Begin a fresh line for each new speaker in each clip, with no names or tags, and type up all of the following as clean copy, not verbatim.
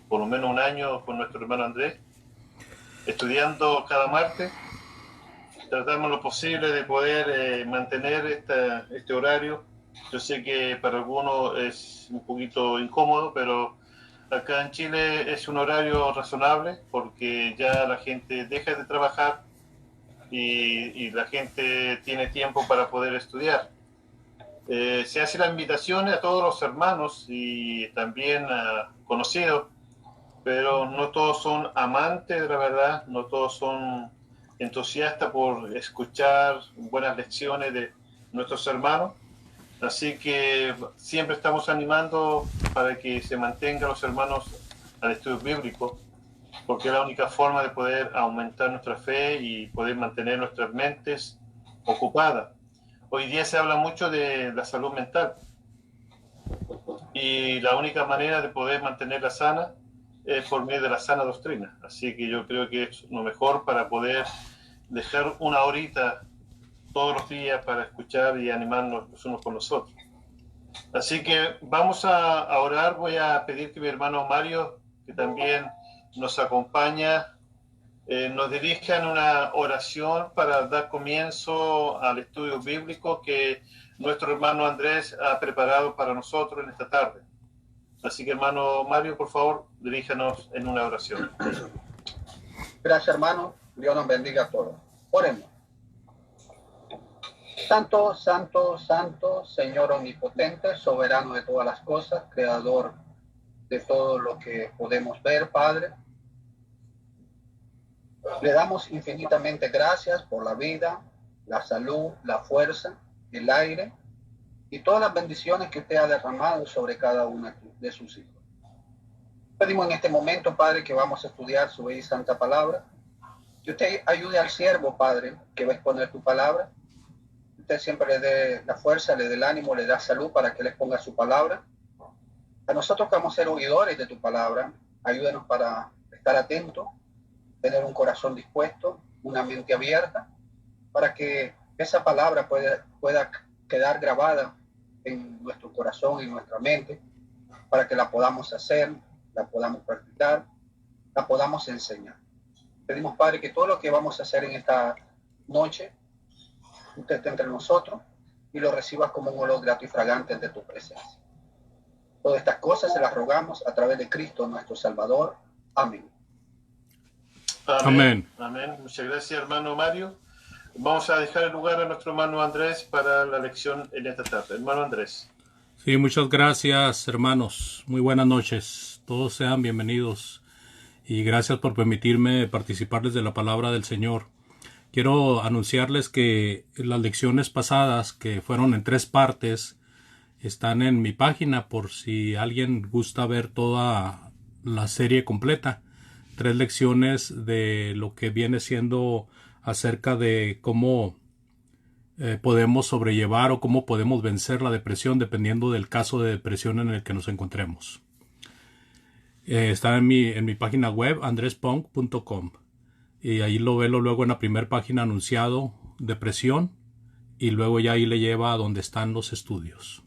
por lo menos un año con nuestro hermano Andrés, estudiando cada martes. Tratamos lo posible de poder mantener este horario. Yo sé que para algunos es un poquito incómodo, pero acá en Chile es un horario razonable porque ya la gente deja de trabajar y la gente tiene tiempo para poder estudiar. Se hace la invitación a todos los hermanos y también a conocidos, pero no todos son amantes de la verdad, no todos son entusiastas por escuchar buenas lecciones de nuestros hermanos. Así que siempre estamos animando para que se mantengan los hermanos al estudio bíblico, porque es la única forma de poder aumentar nuestra fe y poder mantener nuestras mentes ocupadas. Hoy día se habla mucho de la salud mental y la única manera de poder mantenerla sana es por medio de la sana doctrina. Así que yo creo que es lo mejor para poder dejar una horita todos los días para escuchar y animarnos los unos con los otros. Así que vamos a orar. Voy a pedir que mi hermano Mario, que también nos acompaña, nos dirija en una oración para dar comienzo al estudio bíblico que nuestro hermano Andrés ha preparado para nosotros en esta tarde. Así que, hermano Mario, por favor, diríjanos en una oración.
Gracias, hermano. Dios nos bendiga a todos. Oremos. Santo, santo, santo, Señor omnipotente, soberano de todas las cosas, creador de todo lo que podemos ver, Padre. Le damos infinitamente gracias por la vida, la salud, la fuerza, el aire y todas las bendiciones que usted ha derramado sobre cada uno de sus hijos. Pedimos en este momento, Padre, que vamos a estudiar su bella y santa palabra. Que usted ayude al siervo, Padre, que va a exponer tu palabra. Usted siempre le dé la fuerza, le dé el ánimo, le da salud para que le exponga su palabra. A nosotros que vamos a ser oidores de tu palabra, ayúdanos para estar atentos, tener un corazón dispuesto, una mente abierta, para que esa palabra pueda quedar grabada en nuestro corazón y nuestra mente, para que la podamos hacer, la podamos practicar, la podamos enseñar. Pedimos, Padre, que todo lo que vamos a hacer en esta noche, usted esté entre nosotros y lo recibas como un olor grato y fragante de tu presencia. Todas estas cosas se las rogamos a través de Cristo, nuestro Salvador. Amén.
Amén. Amén. Muchas gracias, hermano Mario. Vamos a dejar el lugar a nuestro hermano Andrés para la lección en esta tarde. Hermano Andrés.
Sí, muchas gracias, hermanos. Muy buenas noches. Todos sean bienvenidos y gracias por permitirme participarles de la palabra del Señor. Quiero anunciarles que las lecciones pasadas, que fueron en 3 partes, están en mi página por si alguien gusta ver toda la serie completa. 3 lecciones de lo que viene siendo acerca de cómo podemos sobrellevar o cómo podemos vencer la depresión dependiendo del caso de depresión en el que nos encontremos. Está en mi página web andrespong.com y ahí lo ve luego en la primera página anunciado depresión y luego ya ahí le lleva a donde están los estudios.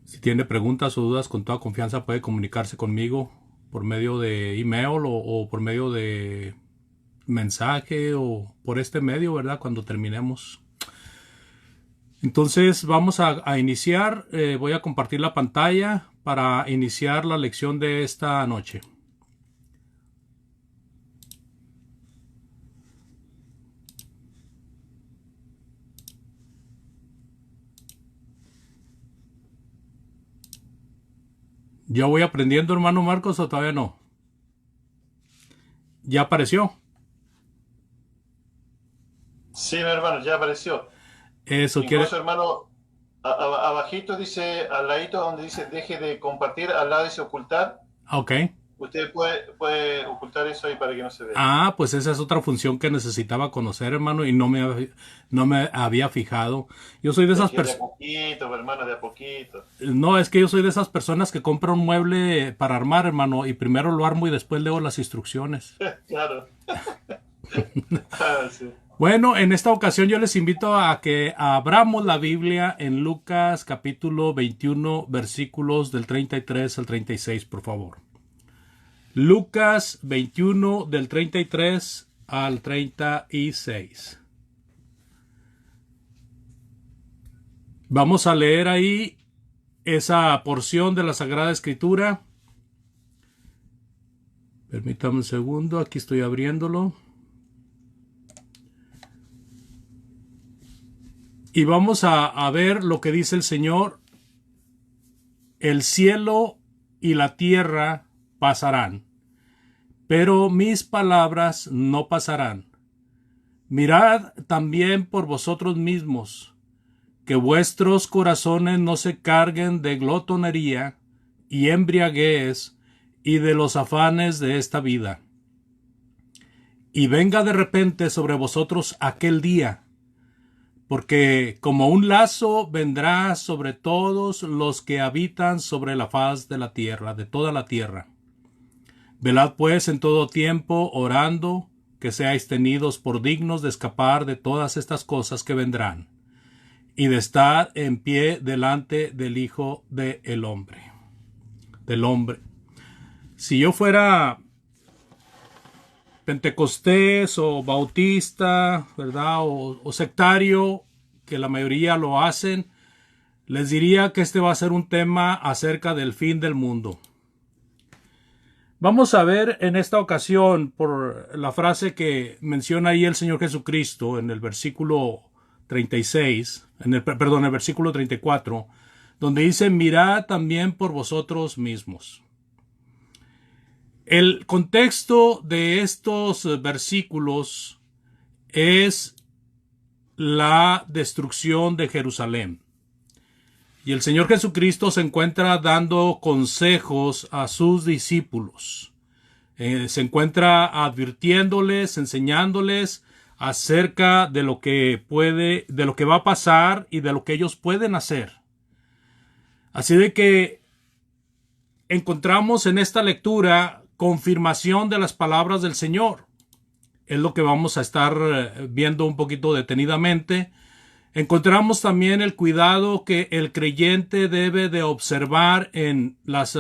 Si tiene preguntas o dudas, con toda confianza puede comunicarse conmigo por medio de email o por medio de mensaje o por este medio, ¿verdad? Cuando terminemos. Entonces vamos a iniciar. Voy a compartir la pantalla para iniciar la lección de esta noche. ¿Ya voy aprendiendo, hermano Marcos, o todavía no? ¿Ya apareció?
Sí, mi hermano, ya apareció.
Eso
Incluso,
quiere...
hermano, abajito dice, al ladito donde dice deje de compartir, al lado dice ocultar.
Ok.
Usted puede ocultar eso ahí para que no se vea.
Ah, pues esa es otra función que necesitaba conocer, hermano, y no me había fijado. Yo soy de esas personas...
De a poquito, hermano, de a poquito.
No, es que yo soy de esas personas que compran un mueble para armar, hermano, y primero lo armo y después leo las instrucciones.
Claro. Sí.
Bueno, en esta ocasión yo les invito a que abramos la Biblia en Lucas capítulo 21, versículos del 33 al 36, por favor. Lucas 21 del 33 al 36. Vamos a leer ahí esa porción de la Sagrada Escritura. Permítame un segundo, aquí estoy abriéndolo. Y vamos a ver lo que dice el Señor. El cielo y la tierra pasarán, pero mis palabras no pasarán. Mirad también por vosotros mismos, que vuestros corazones no se carguen de glotonería y embriaguez y de los afanes de esta vida. Y venga de repente sobre vosotros aquel día, porque como un lazo vendrá sobre todos los que habitan sobre la faz de la tierra, de toda la tierra. Velad pues en todo tiempo, orando, que seáis tenidos por dignos de escapar de todas estas cosas que vendrán, y de estar en pie delante del Hijo del Hombre. Del hombre. Si yo fuera pentecostés o bautista, ¿verdad? O sectario, que la mayoría lo hacen, les diría que este va a ser un tema acerca del fin del mundo. Vamos a ver en esta ocasión por la frase que menciona ahí el Señor Jesucristo en el versículo 36, el versículo 34, donde dice: mirad también por vosotros mismos. El contexto de estos versículos es la destrucción de Jerusalén. Y el Señor Jesucristo se encuentra dando consejos a sus discípulos. Se encuentra advirtiéndoles, enseñándoles acerca de lo que va a pasar y de lo que ellos pueden hacer. Así de que encontramos en esta lectura confirmación de las palabras del Señor. Es lo que vamos a estar viendo un poquito detenidamente. Encontramos también el cuidado que el creyente debe de observar en las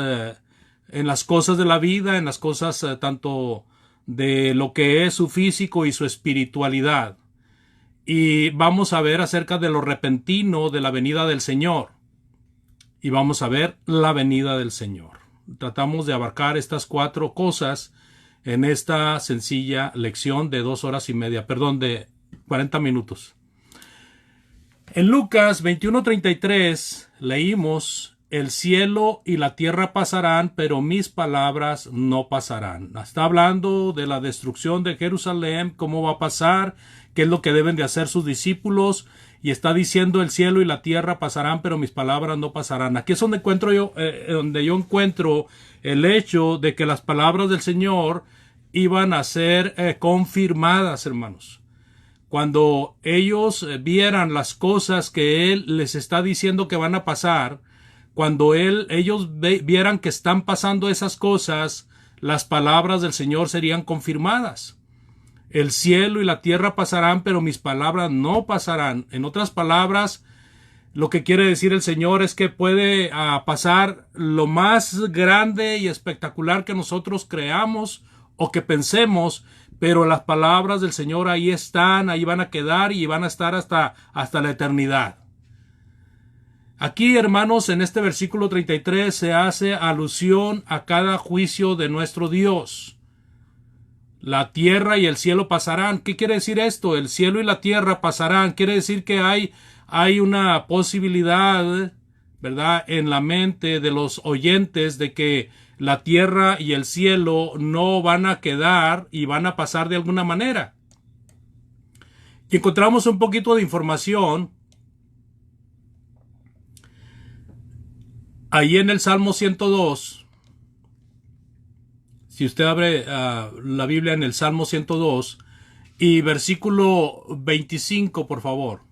cosas de la vida, en las cosas tanto de lo que es su físico y su espiritualidad. Y vamos a ver acerca de lo repentino de la venida del Señor. Y vamos a ver la venida del Señor. Tratamos de abarcar estas 4 cosas en esta sencilla lección de 2 horas y media, de 40 minutos. En Lucas 21:33 leímos: el cielo y la tierra pasarán, pero mis palabras no pasarán. Está hablando de la destrucción de Jerusalén, cómo va a pasar, qué es lo que deben de hacer sus discípulos, y está diciendo: el cielo y la tierra pasarán, pero mis palabras no pasarán. Aquí es donde yo encuentro el hecho de que las palabras del Señor iban a ser confirmadas, hermanos. Cuando ellos vieran las cosas que Él les está diciendo que van a pasar, cuando ellos vieran que están pasando esas cosas, las palabras del Señor serían confirmadas. El cielo y la tierra pasarán, pero mis palabras no pasarán. En otras palabras, lo que quiere decir el Señor es que puede pasar lo más grande y espectacular que nosotros creamos o que pensemos, pero las palabras del Señor ahí están, ahí van a quedar y van a estar hasta la eternidad. Aquí, hermanos, en este versículo 33 se hace alusión a cada juicio de nuestro Dios. La tierra y el cielo pasarán. ¿Qué quiere decir esto? El cielo y la tierra pasarán. Quiere decir que hay una posibilidad, ¿verdad?, en la mente de los oyentes de que la tierra y el cielo no van a quedar y van a pasar de alguna manera. Y encontramos un poquito de información ahí en el Salmo 102. Si usted abre la Biblia en el Salmo 102 y versículo 25, por favor.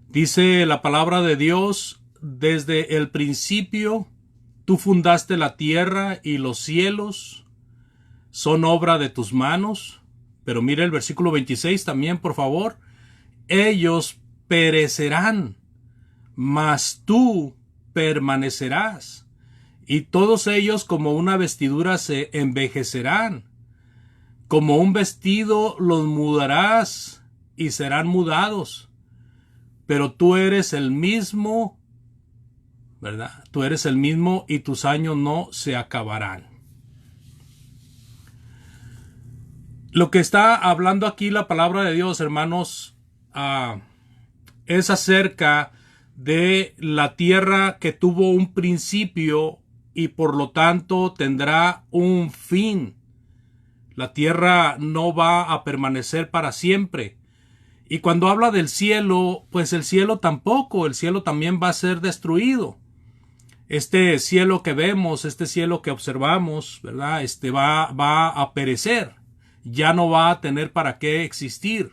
Dice la palabra de Dios: desde el principio tú fundaste la tierra y los cielos son obra de tus manos. Pero mire el versículo 26 también, por favor. Ellos perecerán, mas tú permanecerás. Y todos ellos como una vestidura se envejecerán. Como un vestido los mudarás y serán mudados. Pero tú eres el mismo, ¿verdad? Tú eres el mismo y tus años no se acabarán. Lo que está hablando aquí la palabra de Dios, hermanos, es acerca de la tierra que tuvo un principio y por lo tanto tendrá un fin. La tierra no va a permanecer para siempre. Y cuando habla del cielo, pues el cielo tampoco, el cielo también va a ser destruido. Este cielo que vemos, este cielo que observamos, ¿verdad? Va a perecer. Ya no va a tener para qué existir.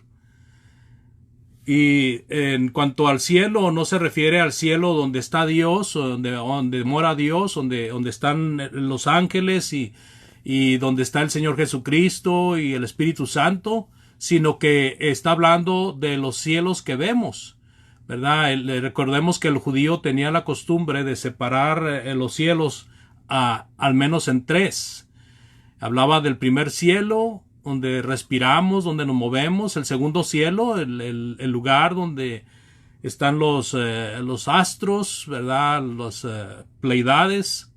Y en cuanto al cielo, no se refiere al cielo donde está Dios, donde mora Dios, donde están los ángeles y donde está el Señor Jesucristo y el Espíritu Santo, sino que está hablando de los cielos que vemos, ¿verdad? Recordemos que el judío tenía la costumbre de separar los cielos al menos en tres. Hablaba del primer cielo, donde respiramos, donde nos movemos; el segundo cielo, el lugar donde están los astros, ¿verdad? Los Pleiades;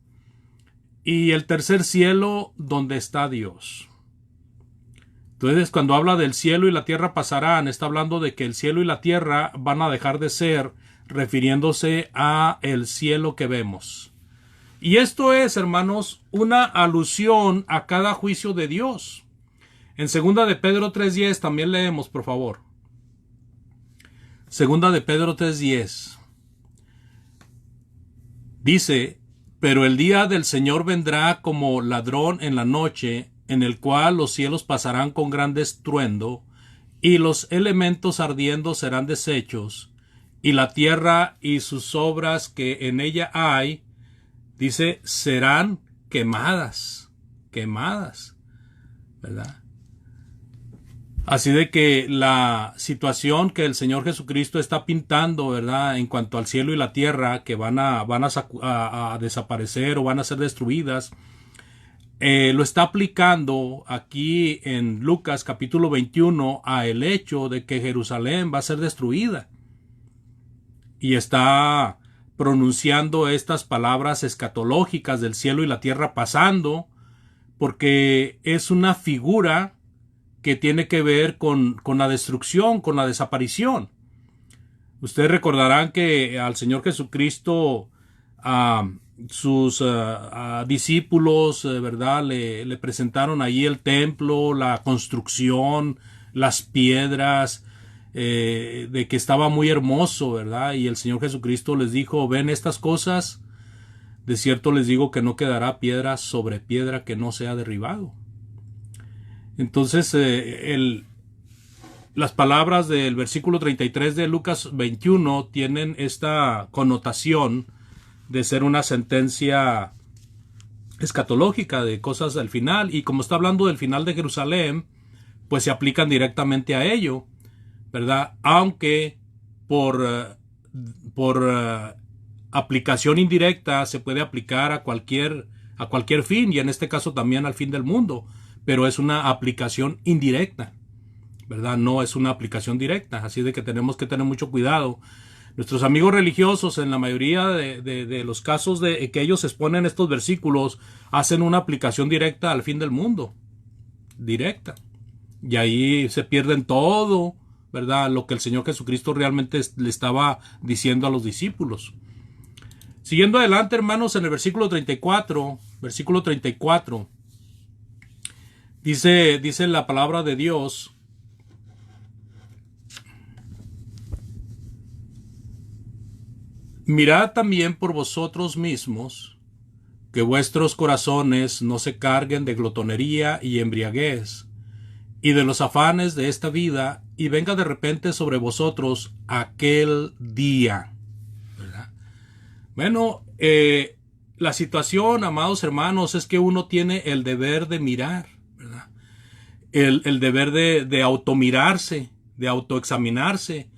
y el tercer cielo, donde está Dios. Entonces, cuando habla del cielo y la tierra pasarán, está hablando de que el cielo y la tierra van a dejar de ser, refiriéndose a el cielo que vemos. Y esto es, hermanos, una alusión a cada juicio de Dios. En 2 de Pedro 3:10 también leemos, por favor. 2 de Pedro 3:10. Dice: pero el día del Señor vendrá como ladrón en la noche, en el cual los cielos pasarán con gran estruendo, y los elementos ardiendo serán deshechos, y la tierra y sus obras que en ella hay, dice, serán quemadas, ¿verdad? Así de que la situación que el Señor Jesucristo está pintando, ¿verdad?, en cuanto al cielo y la tierra, que van a desaparecer o van a ser destruidas, lo está aplicando aquí en Lucas capítulo 21 a el hecho de que Jerusalén va a ser destruida. Y está pronunciando estas palabras escatológicas del cielo y la tierra pasando, porque es una figura que tiene que ver con la destrucción, con la desaparición. Ustedes recordarán que al Señor Jesucristo, sus discípulos, ¿verdad?, le presentaron ahí el templo, la construcción, las piedras, de que estaba muy hermoso, ¿verdad? Y el Señor Jesucristo les dijo: ven estas cosas, de cierto les digo que no quedará piedra sobre piedra que no sea derribado. Entonces, las palabras del versículo 33 de Lucas 21 tienen esta connotación de ser una sentencia escatológica de cosas del final, y como está hablando del final de Jerusalén, pues se aplican directamente a ello, ¿verdad? Aunque por aplicación indirecta se puede aplicar a cualquier fin, y en este caso también al fin del mundo, pero es una aplicación indirecta, ¿verdad? No es una aplicación directa, así de que tenemos que tener mucho cuidado. Nuestros amigos religiosos, en la mayoría de los casos de que ellos exponen estos versículos, hacen una aplicación directa al fin del mundo, directa, y ahí se pierden todo, ¿verdad?, lo que el Señor Jesucristo realmente le estaba diciendo a los discípulos. Siguiendo adelante, hermanos, en el versículo 34, dice la palabra de Dios: mirad también por vosotros mismos, que vuestros corazones no se carguen de glotonería y embriaguez, y de los afanes de esta vida, y venga de repente sobre vosotros aquel día, ¿verdad? Bueno, la situación, amados hermanos, es que uno tiene el deber de mirar, ¿verdad? el deber de automirarse, de autoexaminarse.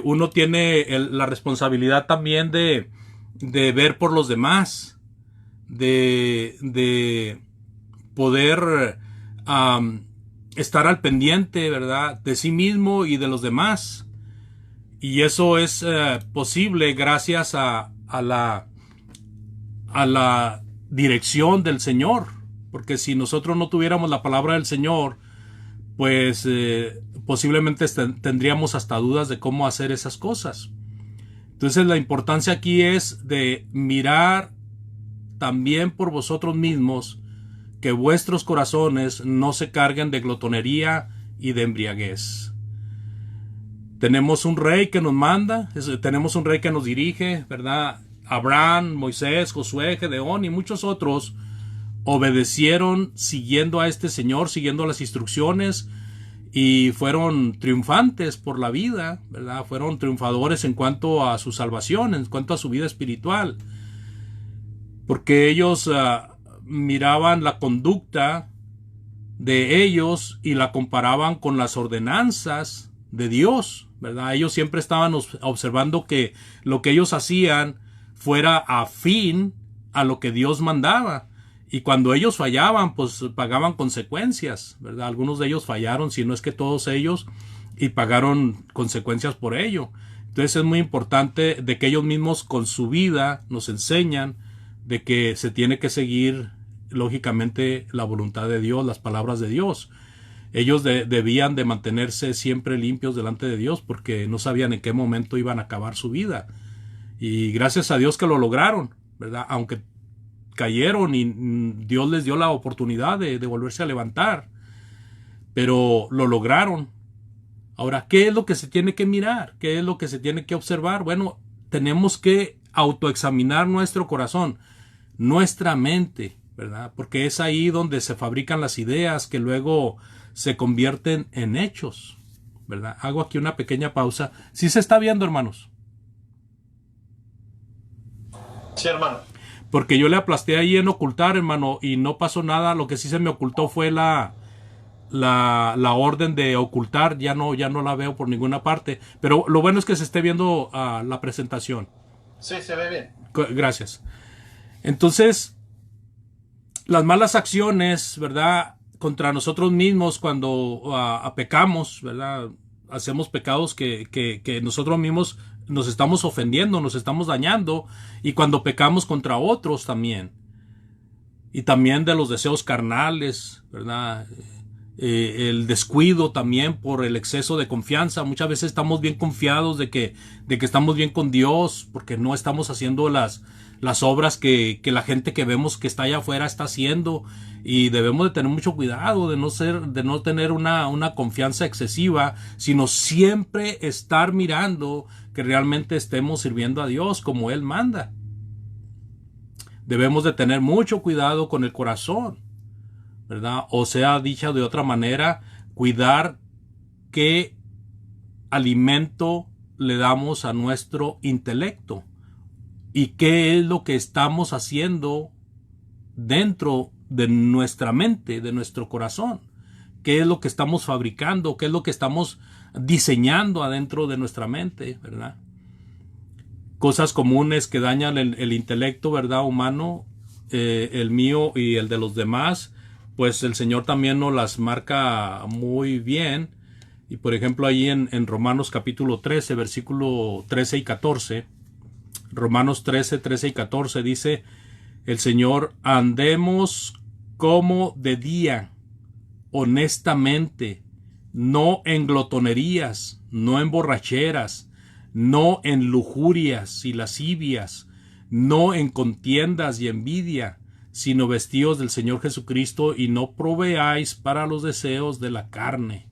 Uno tiene la responsabilidad también de ver por los demás, de poder estar al pendiente, ¿verdad?, de sí mismo y de los demás. Y eso es posible gracias a la dirección del Señor. Porque si nosotros no tuviéramos la palabra del Señor, pues posiblemente tendríamos hasta dudas de cómo hacer esas cosas. Entonces la importancia aquí es de mirar también por vosotros mismos, que vuestros corazones no se carguen de glotonería y de embriaguez. Tenemos un rey que nos manda, tenemos un rey que nos dirige, ¿verdad? Abraham, Moisés, Josué, Gedeón y muchos otros obedecieron siguiendo a este Señor, siguiendo las instrucciones, y fueron triunfantes por la vida, ¿verdad? Fueron triunfadores en cuanto a su salvación, en cuanto a su vida espiritual, porque ellos miraban la conducta de ellos y la comparaban con las ordenanzas de Dios, ¿verdad? Ellos siempre estaban observando que lo que ellos hacían fuera afín a lo que Dios mandaba. Y cuando ellos fallaban, pues pagaban consecuencias, ¿verdad? Algunos de ellos fallaron, si no es que todos ellos, y pagaron consecuencias por ello. Entonces es muy importante de que ellos mismos con su vida nos enseñan de que se tiene que seguir, lógicamente, la voluntad de Dios, las palabras de Dios. Ellos debían de mantenerse siempre limpios delante de Dios porque no sabían en qué momento iban a acabar su vida. Y gracias a Dios que lo lograron, ¿verdad? Aunque cayeron y Dios les dio la oportunidad de volverse a levantar, pero lo lograron. Ahora, ¿qué es lo que se tiene que mirar? ¿Qué es lo que se tiene que observar? Bueno, tenemos que autoexaminar nuestro corazón, nuestra mente, ¿verdad? Porque es ahí donde se fabrican las ideas que luego se convierten en hechos, ¿verdad? Hago aquí una pequeña pausa. ¿Sí se está viendo, hermanos?
Sí, hermano.
Porque yo le aplasté ahí en ocultar, hermano, y no pasó nada. Lo que sí se me ocultó fue la orden de ocultar. Ya no la veo por ninguna parte. Pero lo bueno es que se esté viendo la presentación.
Sí, se ve bien.
Gracias. Entonces, las malas acciones, ¿verdad?, contra nosotros mismos cuando pecamos, ¿verdad?, hacemos pecados que nosotros mismos nos estamos ofendiendo, nos estamos dañando, y cuando pecamos contra otros también, y también de los deseos carnales, ¿verdad? El descuido también por el exceso de confianza. Muchas veces estamos bien confiados de que estamos bien con Dios porque no estamos haciendo las obras que la gente que vemos que está allá afuera está haciendo, y debemos de tener mucho cuidado de no tener una confianza excesiva, sino siempre estar mirando que realmente estemos sirviendo a Dios como Él manda. Debemos de tener mucho cuidado con el corazón, ¿verdad? O sea, dicha de otra manera, cuidar qué alimento le damos a nuestro intelecto y qué es lo que estamos haciendo dentro de nuestra mente, de nuestro corazón. ¿Qué es lo que estamos fabricando? ¿Qué es lo que estamos diseñando adentro de nuestra mente, ¿verdad? Cosas comunes que dañan el intelecto, ¿verdad?, humano, el mío y el de los demás, pues el Señor también nos las marca muy bien. Y por ejemplo, ahí en Romanos capítulo 13, versículo 13 y 14, Romanos 13, 13 y 14 dice el Señor: andemos como de día, honestamente, no en glotonerías, no en borracheras, no en lujurias y lascivias, no en contiendas y envidia, sino vestidos del Señor Jesucristo, y no proveáis para los deseos de la carne.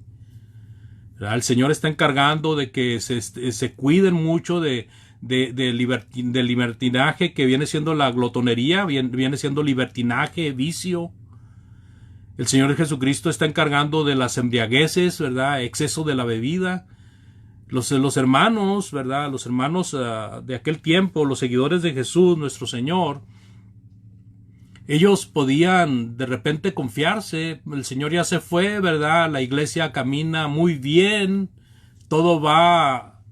El Señor está encargando de que se cuiden mucho del libertinaje, que viene siendo la glotonería, viene siendo libertinaje, vicio. El Señor Jesucristo está encargando de las embriagueces, ¿verdad?, exceso de la bebida. Los hermanos, ¿verdad?, los hermanos de aquel tiempo, los seguidores de Jesús, nuestro Señor, Ellos podían de repente confiarse, el Señor ya se fue, ¿verdad? La iglesia camina muy bien, todo va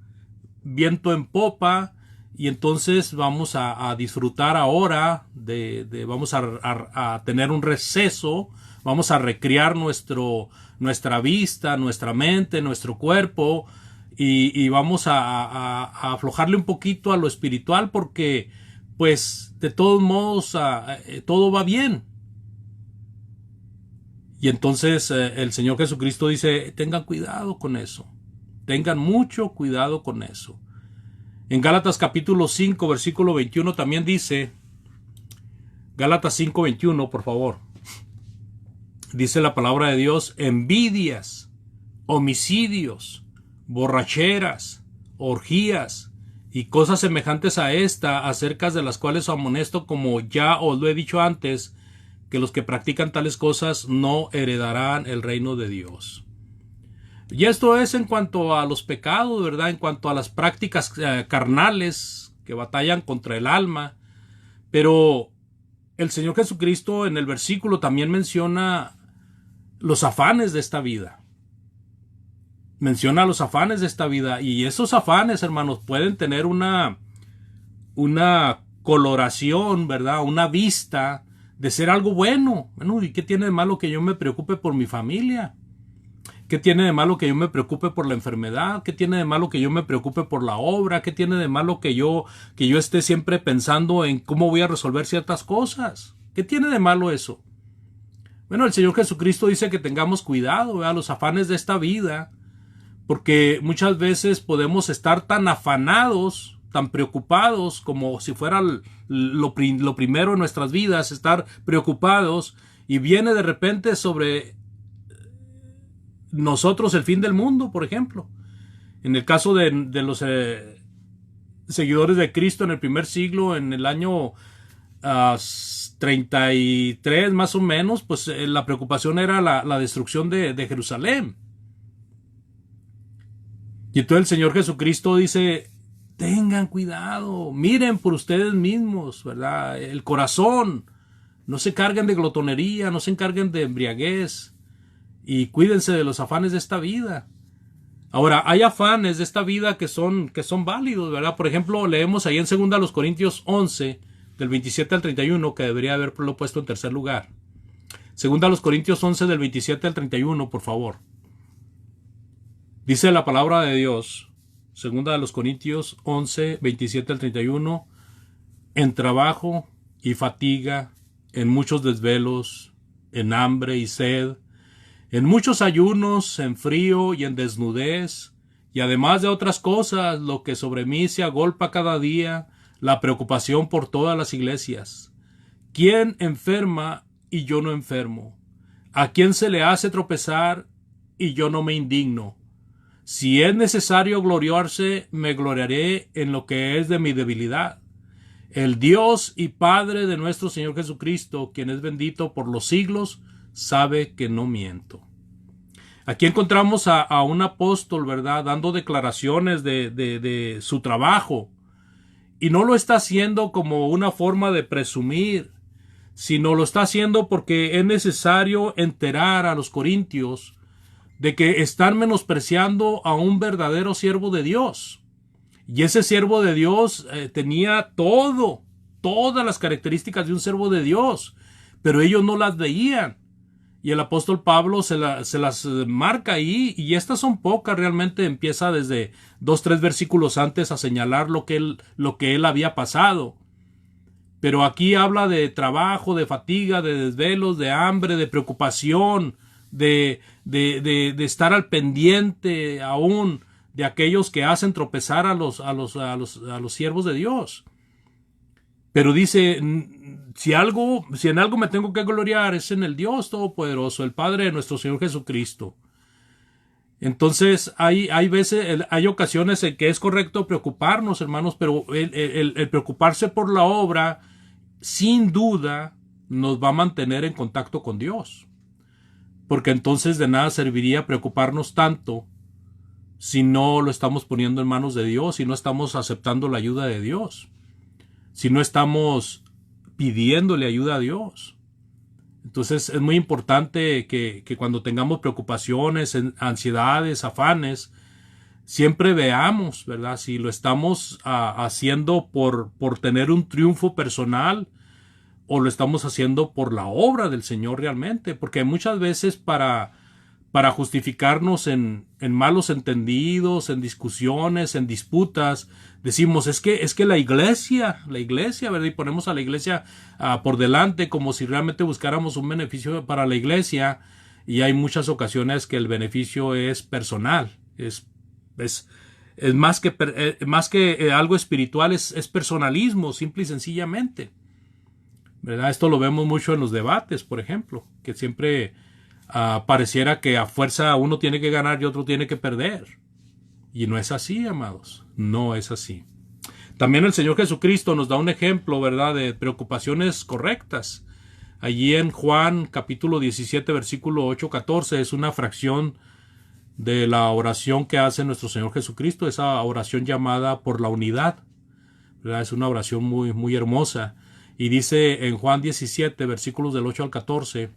viento en popa, y entonces vamos a disfrutar ahora, vamos a tener un receso, vamos a recrear nuestra vista, nuestra mente, nuestro cuerpo, y vamos a aflojarle un poquito a lo espiritual, porque pues de todos modos todo va bien. Y entonces el Señor Jesucristo dice, tengan cuidado con eso, tengan mucho cuidado con eso. En Gálatas capítulo 5, versículo 21 también dice, Gálatas 5, 21, por favor. Dice la palabra de Dios, envidias, homicidios, borracheras, orgías y cosas semejantes a esta, acerca de las cuales os amonesto, como ya os lo he dicho antes, que los que practican tales cosas no heredarán el reino de Dios. Y esto es en cuanto a los pecados, ¿verdad? En cuanto a las prácticas carnales que batallan contra el alma. Pero el Señor Jesucristo en el versículo también menciona los afanes de esta vida. Menciona los afanes de esta vida. Y esos afanes, hermanos, pueden tener una coloración, ¿verdad? Una vista de ser algo bueno. Bueno, ¿y qué tiene de malo que yo me preocupe por mi familia? ¿Qué tiene de malo que yo me preocupe por la enfermedad? ¿Qué tiene de malo que yo me preocupe por la obra? ¿Qué tiene de malo que yo esté siempre pensando en cómo voy a resolver ciertas cosas? ¿Qué tiene de malo eso? Bueno, el Señor Jesucristo dice que tengamos cuidado, ¿verdad? Los afanes de esta vida, porque muchas veces podemos estar tan afanados, tan preocupados, como si fuera lo primero en nuestras vidas, estar preocupados, y viene de repente sobre nosotros el fin del mundo, por ejemplo. En el caso de los seguidores de Cristo en el primer siglo, en el año 33 más o menos, pues la preocupación era la destrucción de Jerusalén. Y entonces el Señor Jesucristo dice, tengan cuidado, miren por ustedes mismos, ¿verdad? El corazón, no se carguen de glotonería, no se encarguen de embriaguez, y cuídense de los afanes de esta vida. Ahora, hay afanes de esta vida que son válidos, ¿verdad? Por ejemplo, leemos ahí en 2 Corintios 11, del 27 al 31, que debería haberlo puesto en tercer lugar. 2 Corintios 11, del 27 al 31, por favor. Dice la palabra de Dios, 2 Corintios 11, 27 al 31, en trabajo y fatiga, en muchos desvelos, en hambre y sed, en muchos ayunos, en frío y en desnudez, y además de otras cosas, lo que sobre mí se agolpa cada día, la preocupación por todas las iglesias. ¿Quién enferma y yo no enfermo? ¿A quién se le hace tropezar y yo no me indigno? Si es necesario gloriarse, me gloriaré en lo que es de mi debilidad. El Dios y Padre de nuestro Señor Jesucristo, quien es bendito por los siglos, sabe que no miento. Aquí encontramos a un apóstol, ¿verdad?, dando declaraciones de su trabajo, y no lo está haciendo como una forma de presumir, sino lo está haciendo porque es necesario enterar a los corintios de que están menospreciando a un verdadero siervo de Dios. Y ese siervo de Dios tenía todas las características de un siervo de Dios, pero ellos no las veían. Y el apóstol Pablo se las marca ahí, y estas son pocas, realmente empieza desde 2-3 versículos antes a señalar lo que él había pasado. Pero aquí habla de trabajo, de fatiga, de desvelos, de hambre, de preocupación, de estar al pendiente aún de aquellos que hacen tropezar a los siervos de Dios. Pero dice, si en algo me tengo que gloriar, es en el Dios Todopoderoso, el Padre de nuestro Señor Jesucristo. Entonces, hay ocasiones en que es correcto preocuparnos, hermanos, pero el preocuparse por la obra, sin duda, nos va a mantener en contacto con Dios. Porque entonces de nada serviría preocuparnos tanto si no lo estamos poniendo en manos de Dios, si no estamos aceptando la ayuda de Dios, si no estamos pidiéndole ayuda a Dios. Entonces es muy importante que cuando tengamos preocupaciones, ansiedades, afanes, siempre veamos, ¿verdad? Si lo estamos haciendo por tener un triunfo personal o lo estamos haciendo por la obra del Señor realmente. Porque muchas veces para justificarnos en malos entendidos, en discusiones, en disputas, decimos, es que la iglesia, ¿verdad? Y ponemos a la iglesia por delante como si realmente buscáramos un beneficio para la iglesia, y hay muchas ocasiones que el beneficio es personal, es más que algo espiritual, es personalismo, simple y sencillamente, ¿verdad? Esto lo vemos mucho en los debates, por ejemplo, que siempre pareciera que a fuerza uno tiene que ganar y otro tiene que perder. Y no es así, amados. No es así. También el Señor Jesucristo nos da un ejemplo, ¿verdad?, de preocupaciones correctas. Allí en Juan capítulo 17, versículo 8-14, es una fracción de la oración que hace nuestro Señor Jesucristo, esa oración llamada por la unidad, ¿verdad? Es una oración muy, muy hermosa. Y dice en Juan 17, versículos del 8 al 14,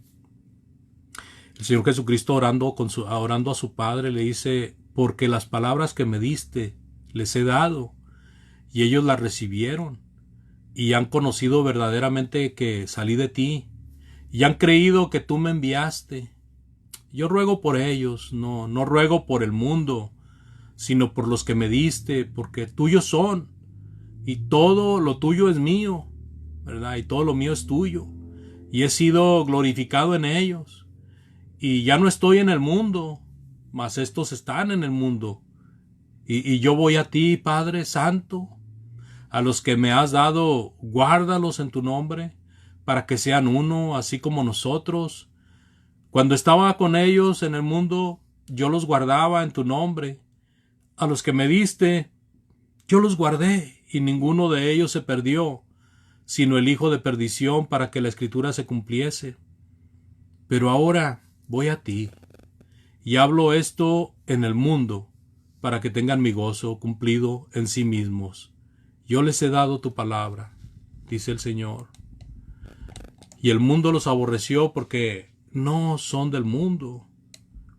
el Señor Jesucristo orando a su Padre le dice, porque las palabras que me diste les he dado, y ellos las recibieron, y han conocido verdaderamente que salí de ti, y han creído que tú me enviaste. Yo ruego por ellos, no ruego por el mundo, sino por los que me diste, porque tuyos son, y todo lo tuyo es mío, ¿verdad? Y todo lo mío es tuyo, y he sido glorificado en ellos. Y ya no estoy en el mundo, mas estos están en el mundo. Y yo voy a ti, Padre Santo. A los que me has dado, guárdalos en tu nombre, para que sean uno, así como nosotros. Cuando estaba con ellos en el mundo, yo los guardaba en tu nombre. A los que me diste, yo los guardé, y ninguno de ellos se perdió, sino el hijo de perdición, para que la Escritura se cumpliese. Pero ahora voy a ti, y hablo esto en el mundo, para que tengan mi gozo cumplido en sí mismos. Yo les he dado tu palabra, dice el Señor. Y el mundo los aborreció porque no son del mundo,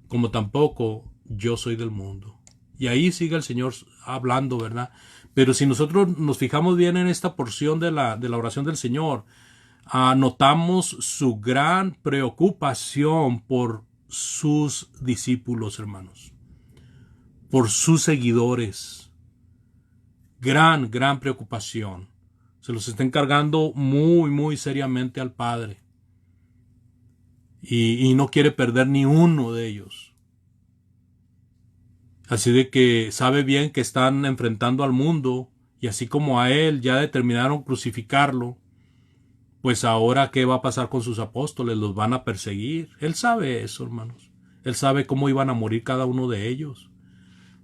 como tampoco yo soy del mundo. Y ahí sigue el Señor hablando, ¿verdad? Pero si nosotros nos fijamos bien en esta porción de la oración del Señor, notamos su gran preocupación por sus discípulos, hermanos, por sus seguidores. Gran preocupación. Se los está encargando muy, muy seriamente al Padre. Y no quiere perder ni uno de ellos. Así de que sabe bien que están enfrentando al mundo, y así como a él ya determinaron crucificarlo, pues ahora ¿qué va a pasar con sus apóstoles? Los van a perseguir. Él sabe eso, hermanos. Él sabe cómo iban a morir cada uno de ellos.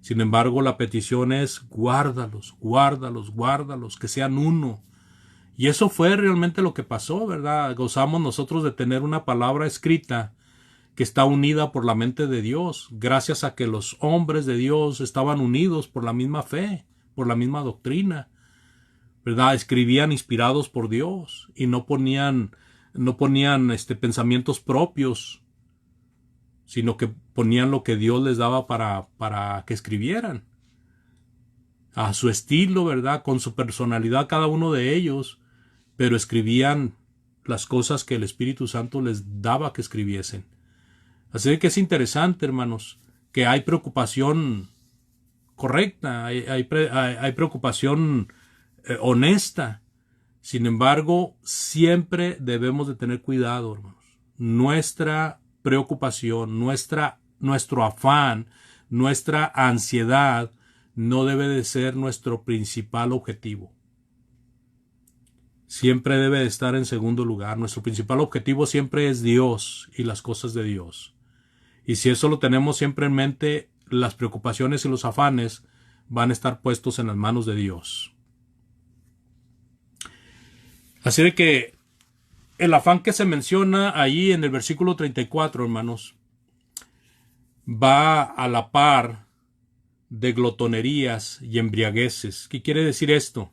Sin embargo, la petición es guárdalos, guárdalos, guárdalos, que sean uno. Y eso fue realmente lo que pasó, ¿verdad? Gozamos nosotros de tener una palabra escrita que está unida por la mente de Dios, gracias a que los hombres de Dios estaban unidos por la misma fe, por la misma doctrina, ¿verdad? Escribían inspirados por Dios y no ponían pensamientos propios, sino que ponían lo que Dios les daba para que escribieran. A su estilo, ¿verdad? Con su personalidad cada uno de ellos, pero escribían las cosas que el Espíritu Santo les daba que escribiesen. Así que es interesante, hermanos, que hay preocupación correcta, hay preocupación honesta. Sin embargo, siempre debemos de tener cuidado, hermanos. Nuestra preocupación, nuestro afán, nuestra ansiedad no debe de ser nuestro principal objetivo. Siempre debe de estar en segundo lugar. Nuestro principal objetivo siempre es Dios y las cosas de Dios. Y si eso lo tenemos siempre en mente, las preocupaciones y los afanes van a estar puestos en las manos de Dios. Así de que el afán que se menciona ahí en el versículo 34, hermanos, va a la par de glotonerías y embriagueces. ¿Qué quiere decir esto?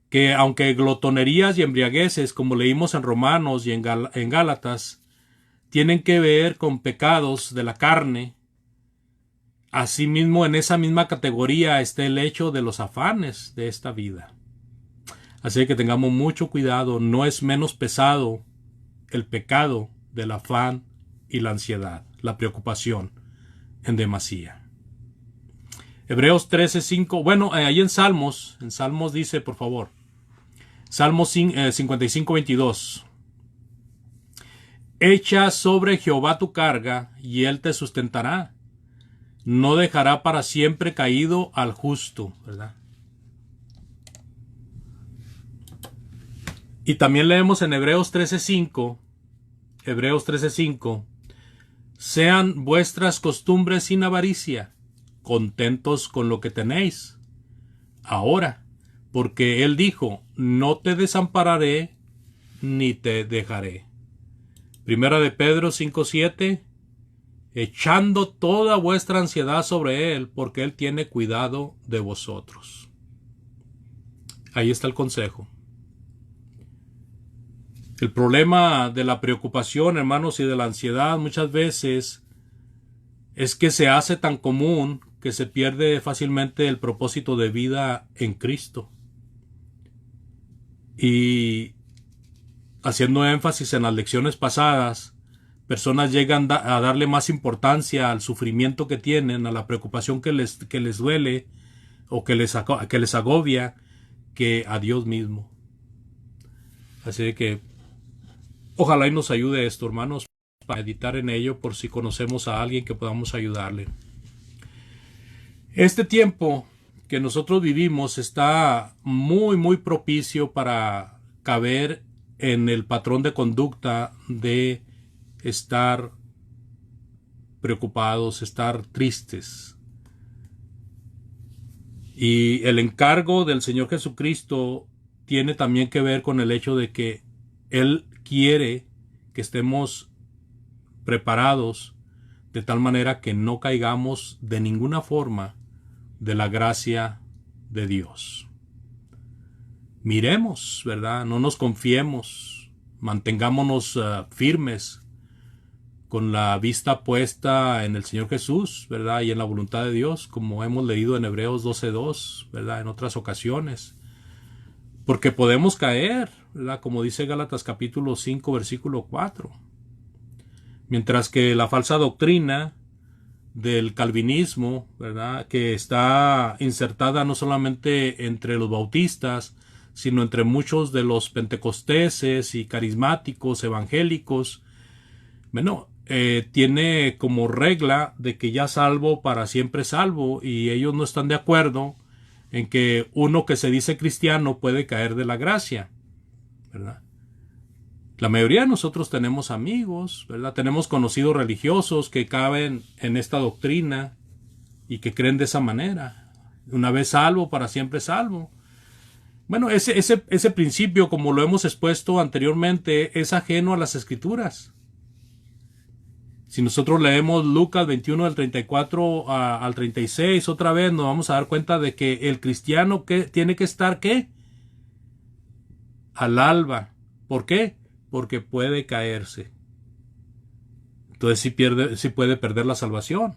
que aunque glotonerías y embriagueces, como leímos en Romanos y en Gálatas, tienen que ver con pecados de la carne, asimismo en esa misma categoría está el hecho de los afanes de esta vida. Así que tengamos mucho cuidado, no es menos pesado el pecado del afán y la ansiedad, la preocupación en demasía. Hebreos 13:5, bueno, ahí en Salmos dice, por favor, Salmos 55:22. Echa sobre Jehová tu carga, y él te sustentará. No dejará para siempre caído al justo, ¿verdad? Y también leemos en Hebreos 13:5, sean vuestras costumbres sin avaricia, contentos con lo que tenéis ahora, porque él dijo, no te desampararé ni te dejaré. Primera de Pedro 5:7, echando toda vuestra ansiedad sobre él, porque él tiene cuidado de vosotros. Ahí está el consejo. El problema de la preocupación, hermanos, y de la ansiedad muchas veces es que se hace tan común que se pierde fácilmente el propósito de vida en Cristo. Y haciendo énfasis en las lecciones pasadas, personas llegan a darle más importancia al sufrimiento que tienen, a la preocupación que les duele o que les agobia, que a Dios mismo. Así que ojalá y nos ayude esto, hermanos, para meditar en ello por si conocemos a alguien que podamos ayudarle. Este tiempo que nosotros vivimos está muy, muy propicio para caber en el patrón de conducta de estar preocupados, estar tristes. Y el encargo del Señor Jesucristo tiene también que ver con el hecho de que Él quiere que estemos preparados de tal manera que no caigamos de ninguna forma de la gracia de Dios. Miremos, ¿verdad? No nos confiemos, mantengámonos firmes con la vista puesta en el Señor Jesús, ¿verdad? Y en la voluntad de Dios, como hemos leído en Hebreos 12:2, ¿verdad? En otras ocasiones. Porque podemos caer, ¿verdad? Como dice Gálatas capítulo 5, versículo 4. Mientras que la falsa doctrina del calvinismo, ¿verdad? Que está insertada no solamente entre los bautistas, sino entre muchos de los pentecosteses y carismáticos evangélicos, bueno, tiene como regla de que ya salvo para siempre salvo, y ellos no están de acuerdo en que uno que se dice cristiano puede caer de la gracia, ¿verdad? La mayoría de nosotros tenemos amigos, ¿verdad? Tenemos conocidos religiosos que caben en esta doctrina y que creen de esa manera. Una vez salvo, para siempre salvo. Bueno, ese principio, como lo hemos expuesto anteriormente, es ajeno a las Escrituras. Si nosotros leemos Lucas 21 del 34 al 36, otra vez nos vamos a dar cuenta de que el cristiano tiene que estar, ¿qué? Al alba. ¿Por qué? Porque puede caerse. Entonces sí puede perder la salvación.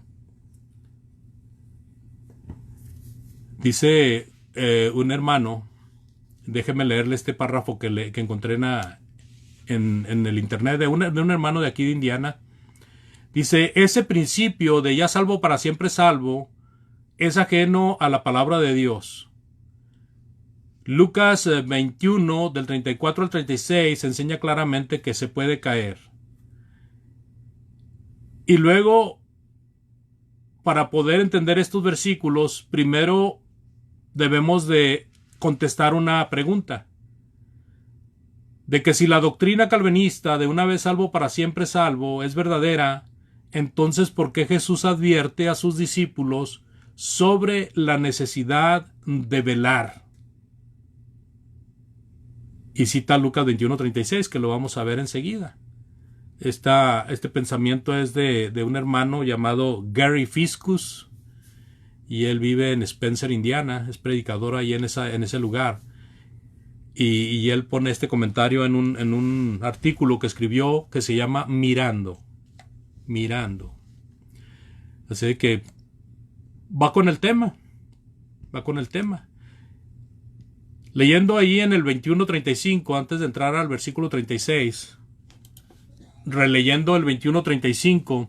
Dice un hermano, déjeme leerle este párrafo que encontré en el internet de un hermano de aquí de Indiana. Dice, ese principio de ya salvo para siempre salvo es ajeno a la palabra de Dios. Lucas 21 del 34 al 36 enseña claramente que se puede caer. Y luego, para poder entender estos versículos, primero debemos de contestar una pregunta. De que si la doctrina calvinista de una vez salvo para siempre salvo es verdadera, entonces ¿por qué Jesús advierte a sus discípulos sobre la necesidad de velar? Y cita Lucas 21:36, que lo vamos a ver enseguida. Este pensamiento es de un hermano llamado Gary Fiscus, y él vive en Spencer, Indiana, es predicador ahí en ese lugar. y él pone este comentario en un artículo que escribió que se llama Mirando. Así que va con el tema. Leyendo ahí en el 21:35, antes de entrar al versículo 36, releyendo el 21:35,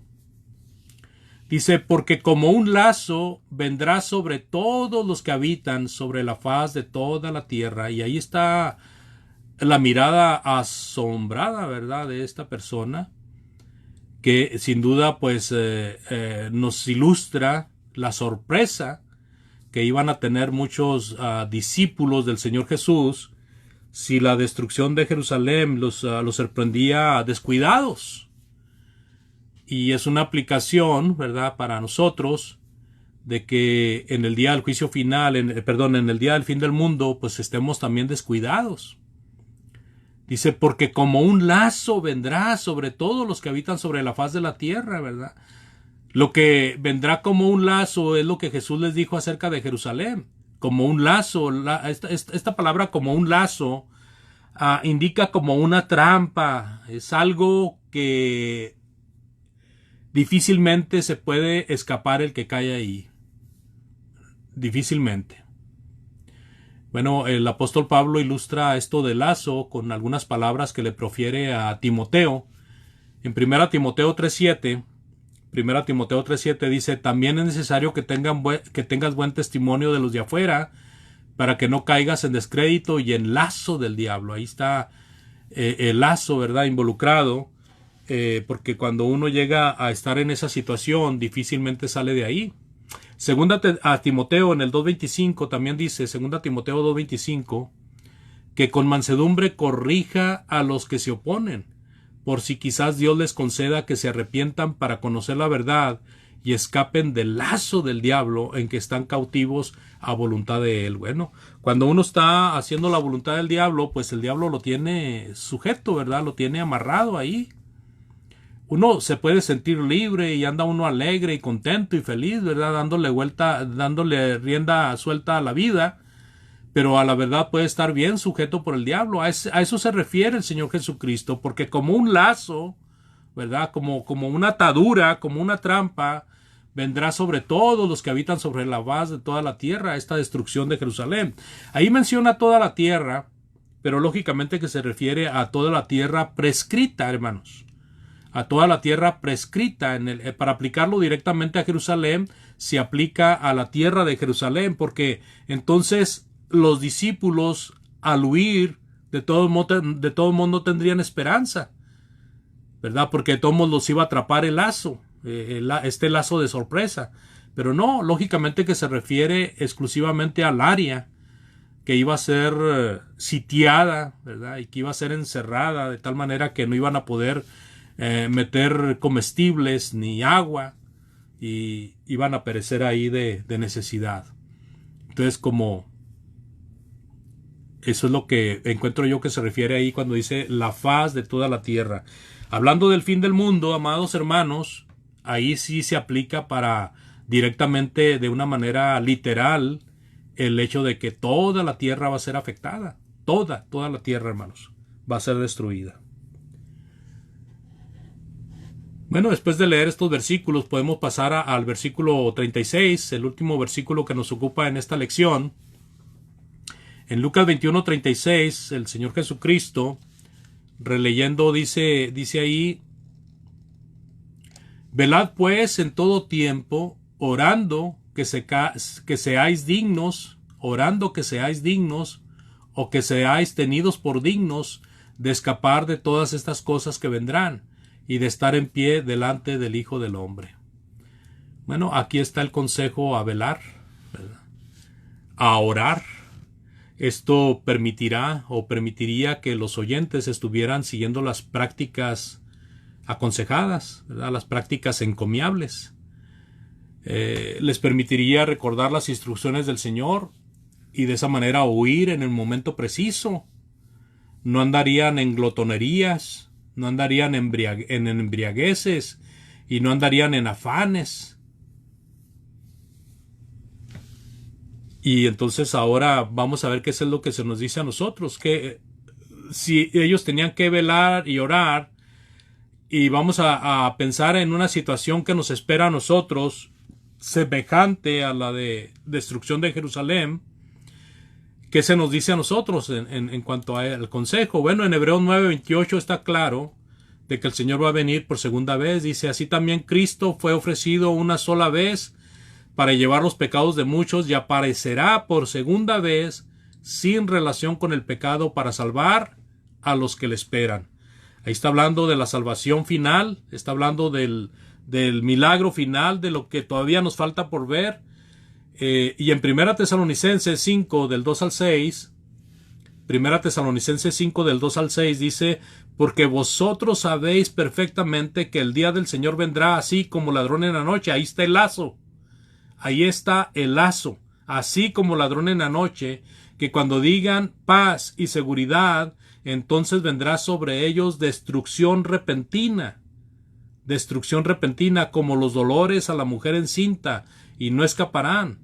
dice, porque como un lazo vendrá sobre todos los que habitan sobre la faz de toda la tierra. Y ahí está la mirada asombrada, ¿verdad?, de esta persona, que sin duda pues nos ilustra la sorpresa que iban a tener muchos discípulos del Señor Jesús si la destrucción de Jerusalén los sorprendía descuidados. Y es una aplicación, ¿verdad?, para nosotros, de que en el día del juicio final, en el día del fin del mundo, pues estemos también descuidados. Dice, porque como un lazo vendrá sobre todos los que habitan sobre la faz de la tierra, ¿verdad? Lo que vendrá como un lazo es lo que Jesús les dijo acerca de Jerusalén. Como un lazo, esta palabra como un lazo indica como una trampa. Es algo que difícilmente se puede escapar el que cae ahí. Difícilmente. Bueno, el apóstol Pablo ilustra esto del lazo con algunas palabras que le profiere a Timoteo. En 1 Timoteo 3:7 dice, también es necesario que tengas buen testimonio de los de afuera, para que no caigas en descrédito y en lazo del diablo. Ahí está el lazo, ¿verdad?, involucrado, porque cuando uno llega a estar en esa situación, difícilmente sale de ahí. Segunda a Timoteo en el 2:25 también dice, segunda Timoteo 2:25, que con mansedumbre corrija a los que se oponen, por si quizás Dios les conceda que se arrepientan para conocer la verdad y escapen del lazo del diablo en que están cautivos a voluntad de él. Bueno, cuando uno está haciendo la voluntad del diablo, pues el diablo lo tiene sujeto, ¿verdad? Lo tiene amarrado ahí. Uno se puede sentir libre y anda uno alegre y contento y feliz, ¿verdad?, dándole rienda suelta a la vida, pero a la verdad puede estar bien sujeto por el diablo. A eso se refiere el Señor Jesucristo, porque como un lazo, ¿verdad?, como una atadura, como una trampa, vendrá sobre todos los que habitan sobre la faz de toda la tierra esta destrucción de Jerusalén. Ahí menciona toda la tierra, pero lógicamente que se refiere a toda la tierra prescrita, hermanos. A toda la tierra prescrita. Para aplicarlo directamente a Jerusalén, se aplica a la tierra de Jerusalén, porque entonces los discípulos, al huir, de todo modo tendrían esperanza, ¿verdad? Porque de todos modos los iba a atrapar el lazo, este lazo de sorpresa. Pero no, lógicamente que se refiere exclusivamente al área que iba a ser sitiada, ¿verdad?, y que iba a ser encerrada de tal manera que no iban a poder meter comestibles ni agua y iban a perecer ahí de necesidad. Entonces, como eso es lo que encuentro yo que se refiere ahí cuando dice la faz de toda la tierra. Hablando del fin del mundo, amados hermanos, ahí sí se aplica para directamente, de una manera literal, el hecho de que toda la tierra va a ser afectada. Toda la tierra, hermanos, va a ser destruida. Bueno, después de leer estos versículos podemos pasar al versículo 36, el último versículo que nos ocupa en esta lección. En Lucas 21:36, el Señor Jesucristo, releyendo, dice ahí, velad pues en todo tiempo, orando que seáis dignos, o que seáis tenidos por dignos de escapar de todas estas cosas que vendrán, y de estar en pie delante del Hijo del Hombre. Bueno, aquí está el consejo a velar, ¿verdad?, a orar. Esto permitiría que los oyentes estuvieran siguiendo las prácticas aconsejadas, ¿verdad?, las prácticas encomiables. Les permitiría recordar las instrucciones del Señor y de esa manera huir en el momento preciso. No andarían en glotonerías, no andarían en embriagueces y no andarían en afanes. Y entonces ahora vamos a ver qué es lo que se nos dice a nosotros, que si ellos tenían que velar y orar, y vamos a pensar en una situación que nos espera a nosotros, semejante a la de destrucción de Jerusalén, ¿qué se nos dice a nosotros en cuanto al consejo? Bueno, en Hebreos 9:28 está claro de que el Señor va a venir por segunda vez. Dice, así también Cristo fue ofrecido una sola vez para llevar los pecados de muchos y aparecerá por segunda vez sin relación con el pecado para salvar a los que le esperan. Ahí está hablando de la salvación final, está hablando del milagro final, de lo que todavía nos falta por ver. Y en 1 Tesalonicenses 5 del 2 al 6, 1 Tesalonicenses 5 del 2 al 6 dice, porque vosotros sabéis perfectamente que el día del Señor vendrá así como ladrón en la noche. Ahí está el lazo. Ahí está el lazo. Así como ladrón en la noche, que cuando digan paz y seguridad, entonces vendrá sobre ellos destrucción repentina. Destrucción repentina como los dolores a la mujer encinta, y no escaparán.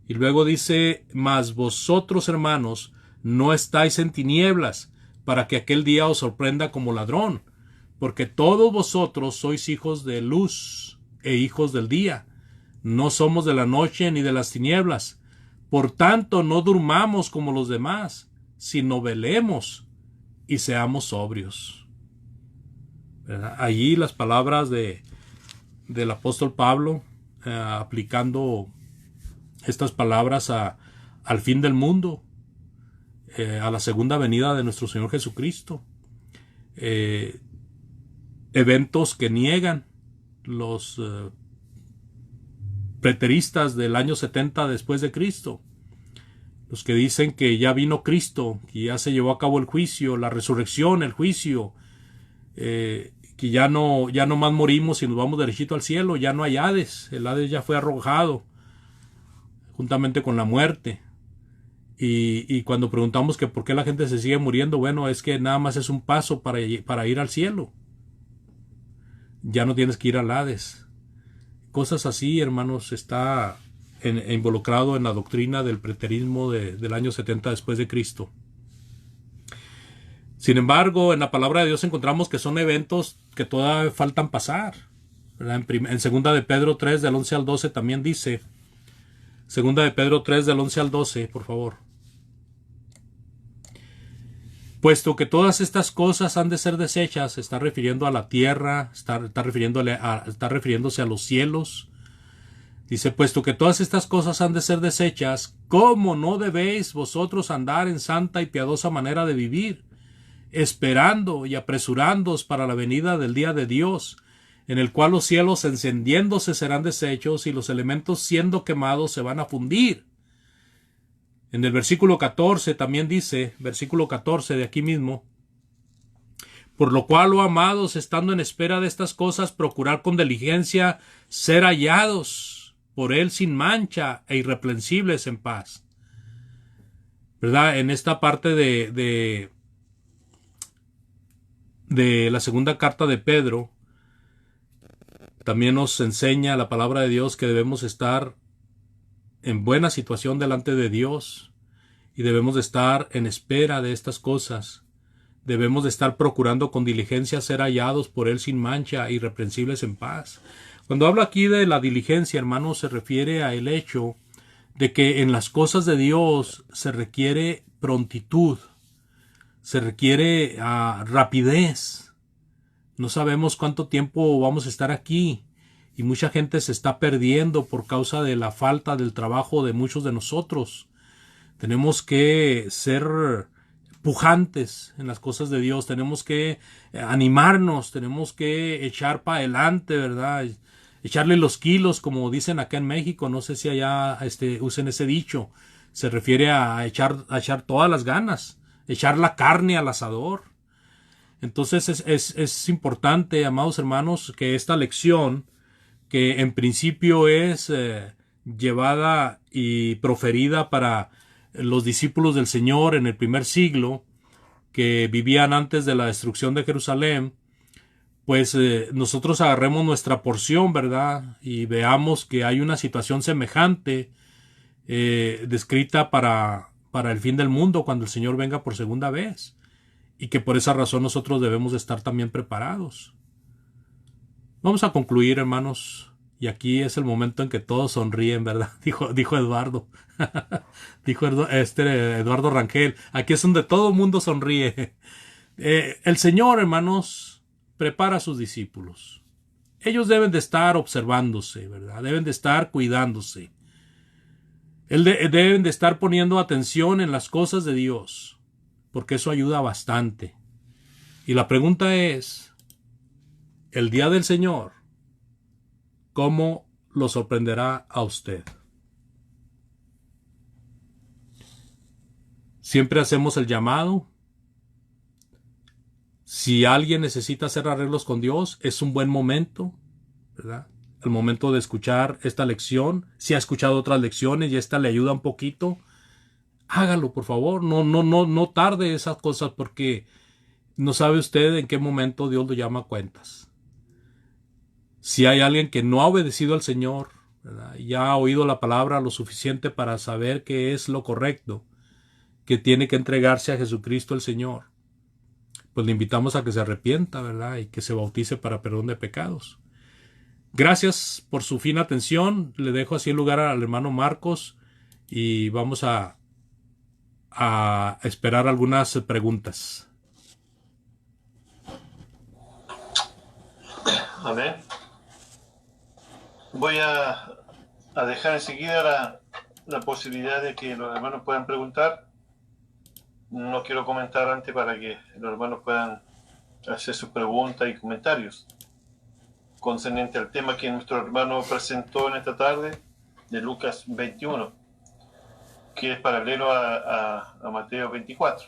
Y luego dice, mas vosotros, hermanos, no estáis en tinieblas, para que aquel día os sorprenda como ladrón, porque todos vosotros sois hijos de luz e hijos del día. No somos de la noche ni de las tinieblas. Por tanto, no durmamos como los demás, sino velemos y seamos sobrios. ¿Verdad? Allí las palabras del apóstol Pablo, aplicando estas palabras al fin del mundo, a la segunda venida de nuestro Señor Jesucristo. Eventos que niegan los preteristas del año 70 después de Cristo, los que dicen que ya vino Cristo, que ya se llevó a cabo el juicio, la resurrección, el juicio, que ya no más morimos y nos vamos derechito al cielo, ya no hay Hades, el Hades ya fue arrojado juntamente con la muerte. Y cuando preguntamos que por qué la gente se sigue muriendo, bueno, es que nada más es un paso para ir al cielo. Ya no tienes que ir al Hades. Cosas así, hermanos, está involucrado en la doctrina del preterismo del año 70 después de Cristo. Sin embargo, en la palabra de Dios encontramos que son eventos que todavía faltan pasar. En 2 de Pedro 3 del 11 al 12 también dice, 2 de Pedro 3 del 11 al 12, por favor. Puesto que todas estas cosas han de ser desechas, está refiriendo a la tierra, está refiriéndose a los cielos. Dice, puesto que todas estas cosas han de ser desechas, ¿cómo no debéis vosotros andar en santa y piadosa manera de vivir, esperando y apresurándoos para la venida del día de Dios, en el cual los cielos encendiéndose serán deshechos y los elementos siendo quemados se van a fundir? En el versículo 14 también dice, versículo 14 de aquí mismo, por lo cual, oh amados, estando en espera de estas cosas, procurar con diligencia ser hallados por él sin mancha e irreprensibles en paz. ¿Verdad? En esta parte de la segunda carta de Pedro, también nos enseña la palabra de Dios que debemos estar en buena situación delante de Dios y debemos de estar en espera de estas cosas. Debemos de estar procurando con diligencia ser hallados por él sin mancha e irreprensibles en paz. Cuando habla aquí de la diligencia, hermano, se refiere a el hecho de que en las cosas de Dios se requiere prontitud, se requiere rapidez. No sabemos cuánto tiempo vamos a estar aquí y mucha gente se está perdiendo por causa de la falta del trabajo de muchos de nosotros. Tenemos que ser pujantes en las cosas de Dios, tenemos que animarnos, tenemos que echar para adelante, ¿verdad? Echarle los kilos, como dicen acá en México. No sé si allá usen ese dicho. Se refiere a echar todas las ganas, echar la carne al asador. Entonces es importante, amados hermanos, que esta lección, que en principio es llevada y proferida para los discípulos del Señor en el primer siglo, que vivían antes de la destrucción de Jerusalén, pues nosotros agarremos nuestra porción, ¿verdad? Y veamos que hay una situación semejante descrita para el fin del mundo, cuando el Señor venga por segunda vez. Y que por esa razón nosotros debemos de estar también preparados. Vamos a concluir, hermanos. Y aquí es el momento en que todos sonríen, ¿verdad? Dijo Eduardo. Dijo Eduardo Rangel. Aquí es donde todo el mundo sonríe. El Señor, hermanos, prepara a sus discípulos. Ellos deben de estar observándose, ¿verdad? Deben de estar cuidándose. Deben de estar poniendo atención en las cosas de Dios, porque eso ayuda bastante. Y la pregunta es, el día del Señor, ¿cómo lo sorprenderá a usted? Siempre hacemos el llamado. Si alguien necesita hacer arreglos con Dios, es un buen momento, ¿verdad? El momento de escuchar esta lección. Si ha escuchado otras lecciones y esta le ayuda un poquito, hágalo, por favor. No tarde esas cosas, porque no sabe usted en qué momento Dios lo llama a cuentas. Si hay alguien que no ha obedecido al Señor, ¿verdad?, y ha oído la palabra lo suficiente para saber que es lo correcto, que tiene que entregarse a Jesucristo el Señor, pues le invitamos a que se arrepienta, ¿verdad?, y que se bautice para perdón de pecados. Gracias por su fina atención. Le dejo así el lugar al hermano Marcos y vamos a esperar algunas preguntas.
Amén. Voy a dejar enseguida la posibilidad de que los hermanos puedan preguntar. No quiero comentar antes para que los hermanos puedan hacer sus preguntas y comentarios concerniente al tema que nuestro hermano presentó en esta tarde de Lucas 21, que es paralelo a Mateo 24.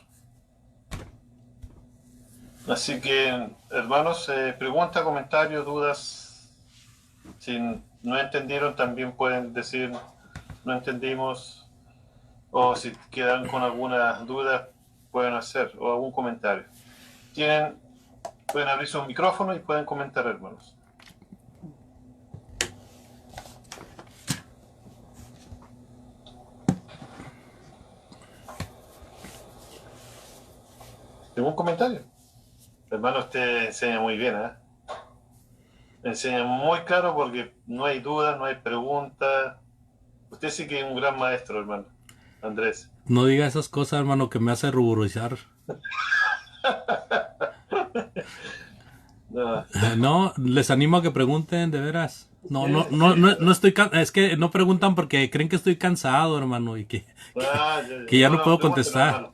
Así que, hermanos, preguntas, comentarios, dudas. Si no entendieron, también pueden decir no entendimos, o si quedan con alguna duda, pueden hacer, o algún comentario. Pueden abrir sus micrófonos y pueden comentar, hermanos. ¿Algún comentario? Hermano, usted enseña muy bien, ¿eh? Enseña muy claro, porque no hay dudas, no hay preguntas. Usted sí que es un gran maestro, hermano Andrés.
No diga esas cosas, hermano, que me hace ruborizar. No, les animo a que pregunten, de veras. No estoy es que no preguntan porque creen que estoy cansado, hermano, y que ya no puedo contestar.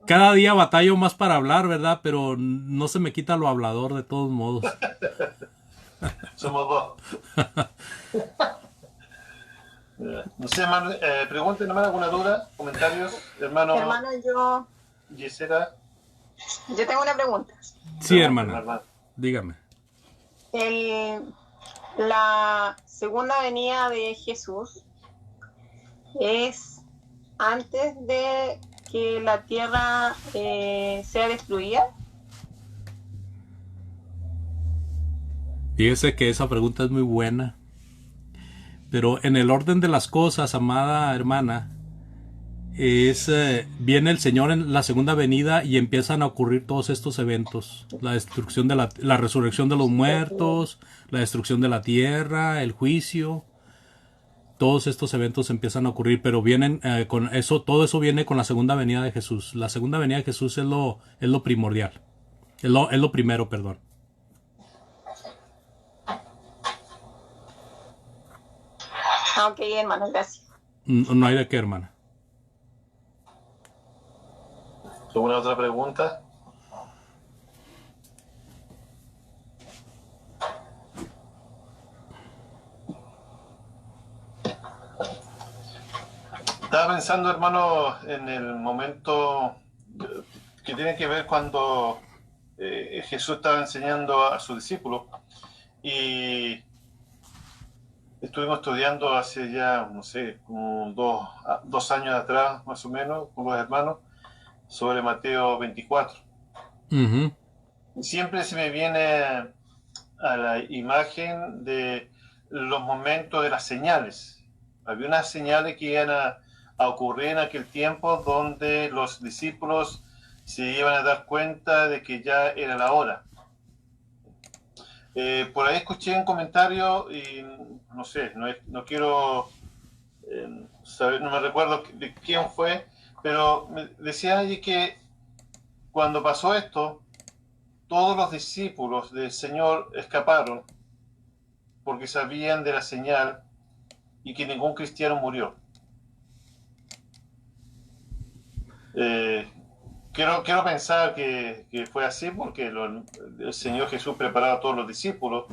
Cada día batallo más para hablar, ¿verdad? Pero no se me quita lo hablador, de todos modos.
Somos dos. No sé, hermano, pregunten, hermano, alguna duda, comentarios, hermano.
Hermano, yo
Gisela.
Yo tengo una pregunta.
Sí, hermana. Dígame.
La segunda venida de Jesús es antes de que la tierra sea destruida.
Fíjese que esa pregunta es muy buena. Pero en el orden de las cosas, amada hermana, viene el Señor en la segunda venida y empiezan a ocurrir todos estos eventos: la destrucción de la resurrección de los muertos, la destrucción de la tierra, el juicio. Todos estos eventos empiezan a ocurrir, pero vienen con eso, todo eso viene con la segunda venida de Jesús. La segunda venida de Jesús es lo primordial, es lo primero, perdón.
Ok, hermano, gracias.
No hay de qué, hermana.
¿Alguna otra pregunta? Estaba pensando, hermano, en el momento que tiene que ver cuando Jesús estaba enseñando a sus discípulos, y estuvimos estudiando hace ya, no sé, como dos años atrás, más o menos, con los hermanos, sobre Mateo 24.
Uh-huh.
Y siempre se me viene a la imagen de los momentos de las señales. Había unas señales que iban a ocurrir en aquel tiempo donde los discípulos se iban a dar cuenta de que ya era la hora. Por ahí escuché un comentario y no sé, no quiero saber, no me recuerdo de quién fue, pero me decía allí que cuando pasó esto, todos los discípulos del Señor escaparon porque sabían de la señal y que ningún cristiano murió. Quiero pensar que fue así porque el Señor Jesús preparaba a todos los discípulos,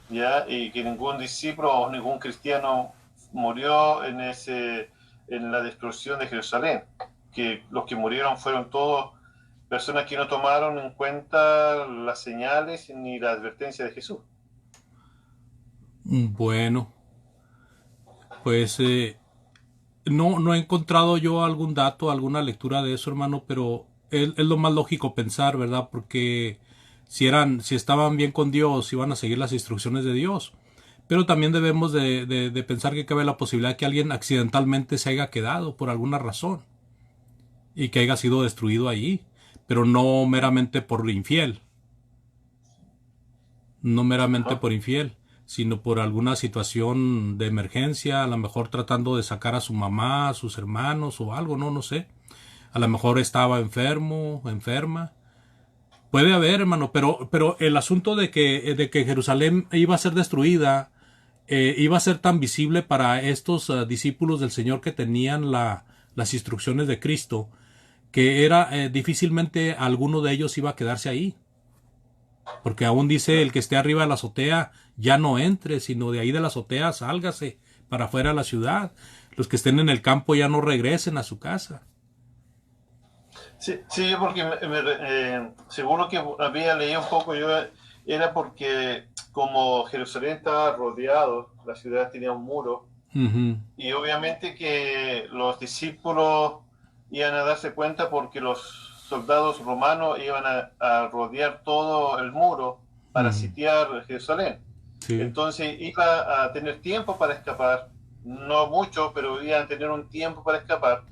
¿ya? Y que ningún discípulo o ningún cristiano murió en la destrucción de Jerusalén. Que los que murieron fueron todos personas que no tomaron en cuenta las señales ni la advertencia de Jesús.
Bueno, pues no he encontrado yo algún dato, alguna lectura de eso, hermano, pero es lo más lógico pensar, ¿verdad? Porque si estaban bien con Dios, iban a seguir las instrucciones de Dios. Pero también debemos de pensar que cabe la posibilidad que alguien accidentalmente se haya quedado por alguna razón y que haya sido destruido allí, pero no meramente por infiel. No meramente por infiel, sino por alguna situación de emergencia, a lo mejor tratando de sacar a su mamá, a sus hermanos o algo, no sé. A lo mejor estaba enfermo, enferma. Puede haber, hermano, pero el asunto de que Jerusalén iba a ser destruida, iba a ser tan visible para estos discípulos del Señor que tenían las instrucciones de Cristo, que era difícilmente alguno de ellos iba a quedarse ahí. Porque aún dice el que esté arriba de la azotea ya no entre, sino de ahí de la azotea sálgase para afuera de la ciudad. Los que estén en el campo ya no regresen a su casa.
Sí, yo porque seguro que había leído un poco, era porque como Jerusalén estaba rodeado, la ciudad tenía un muro, y obviamente que los discípulos iban a darse cuenta porque los soldados romanos iban a rodear todo el muro para sitiar Jerusalén. Sí. Entonces iba a tener tiempo para escapar, no mucho, pero iban a tener un tiempo para escapar,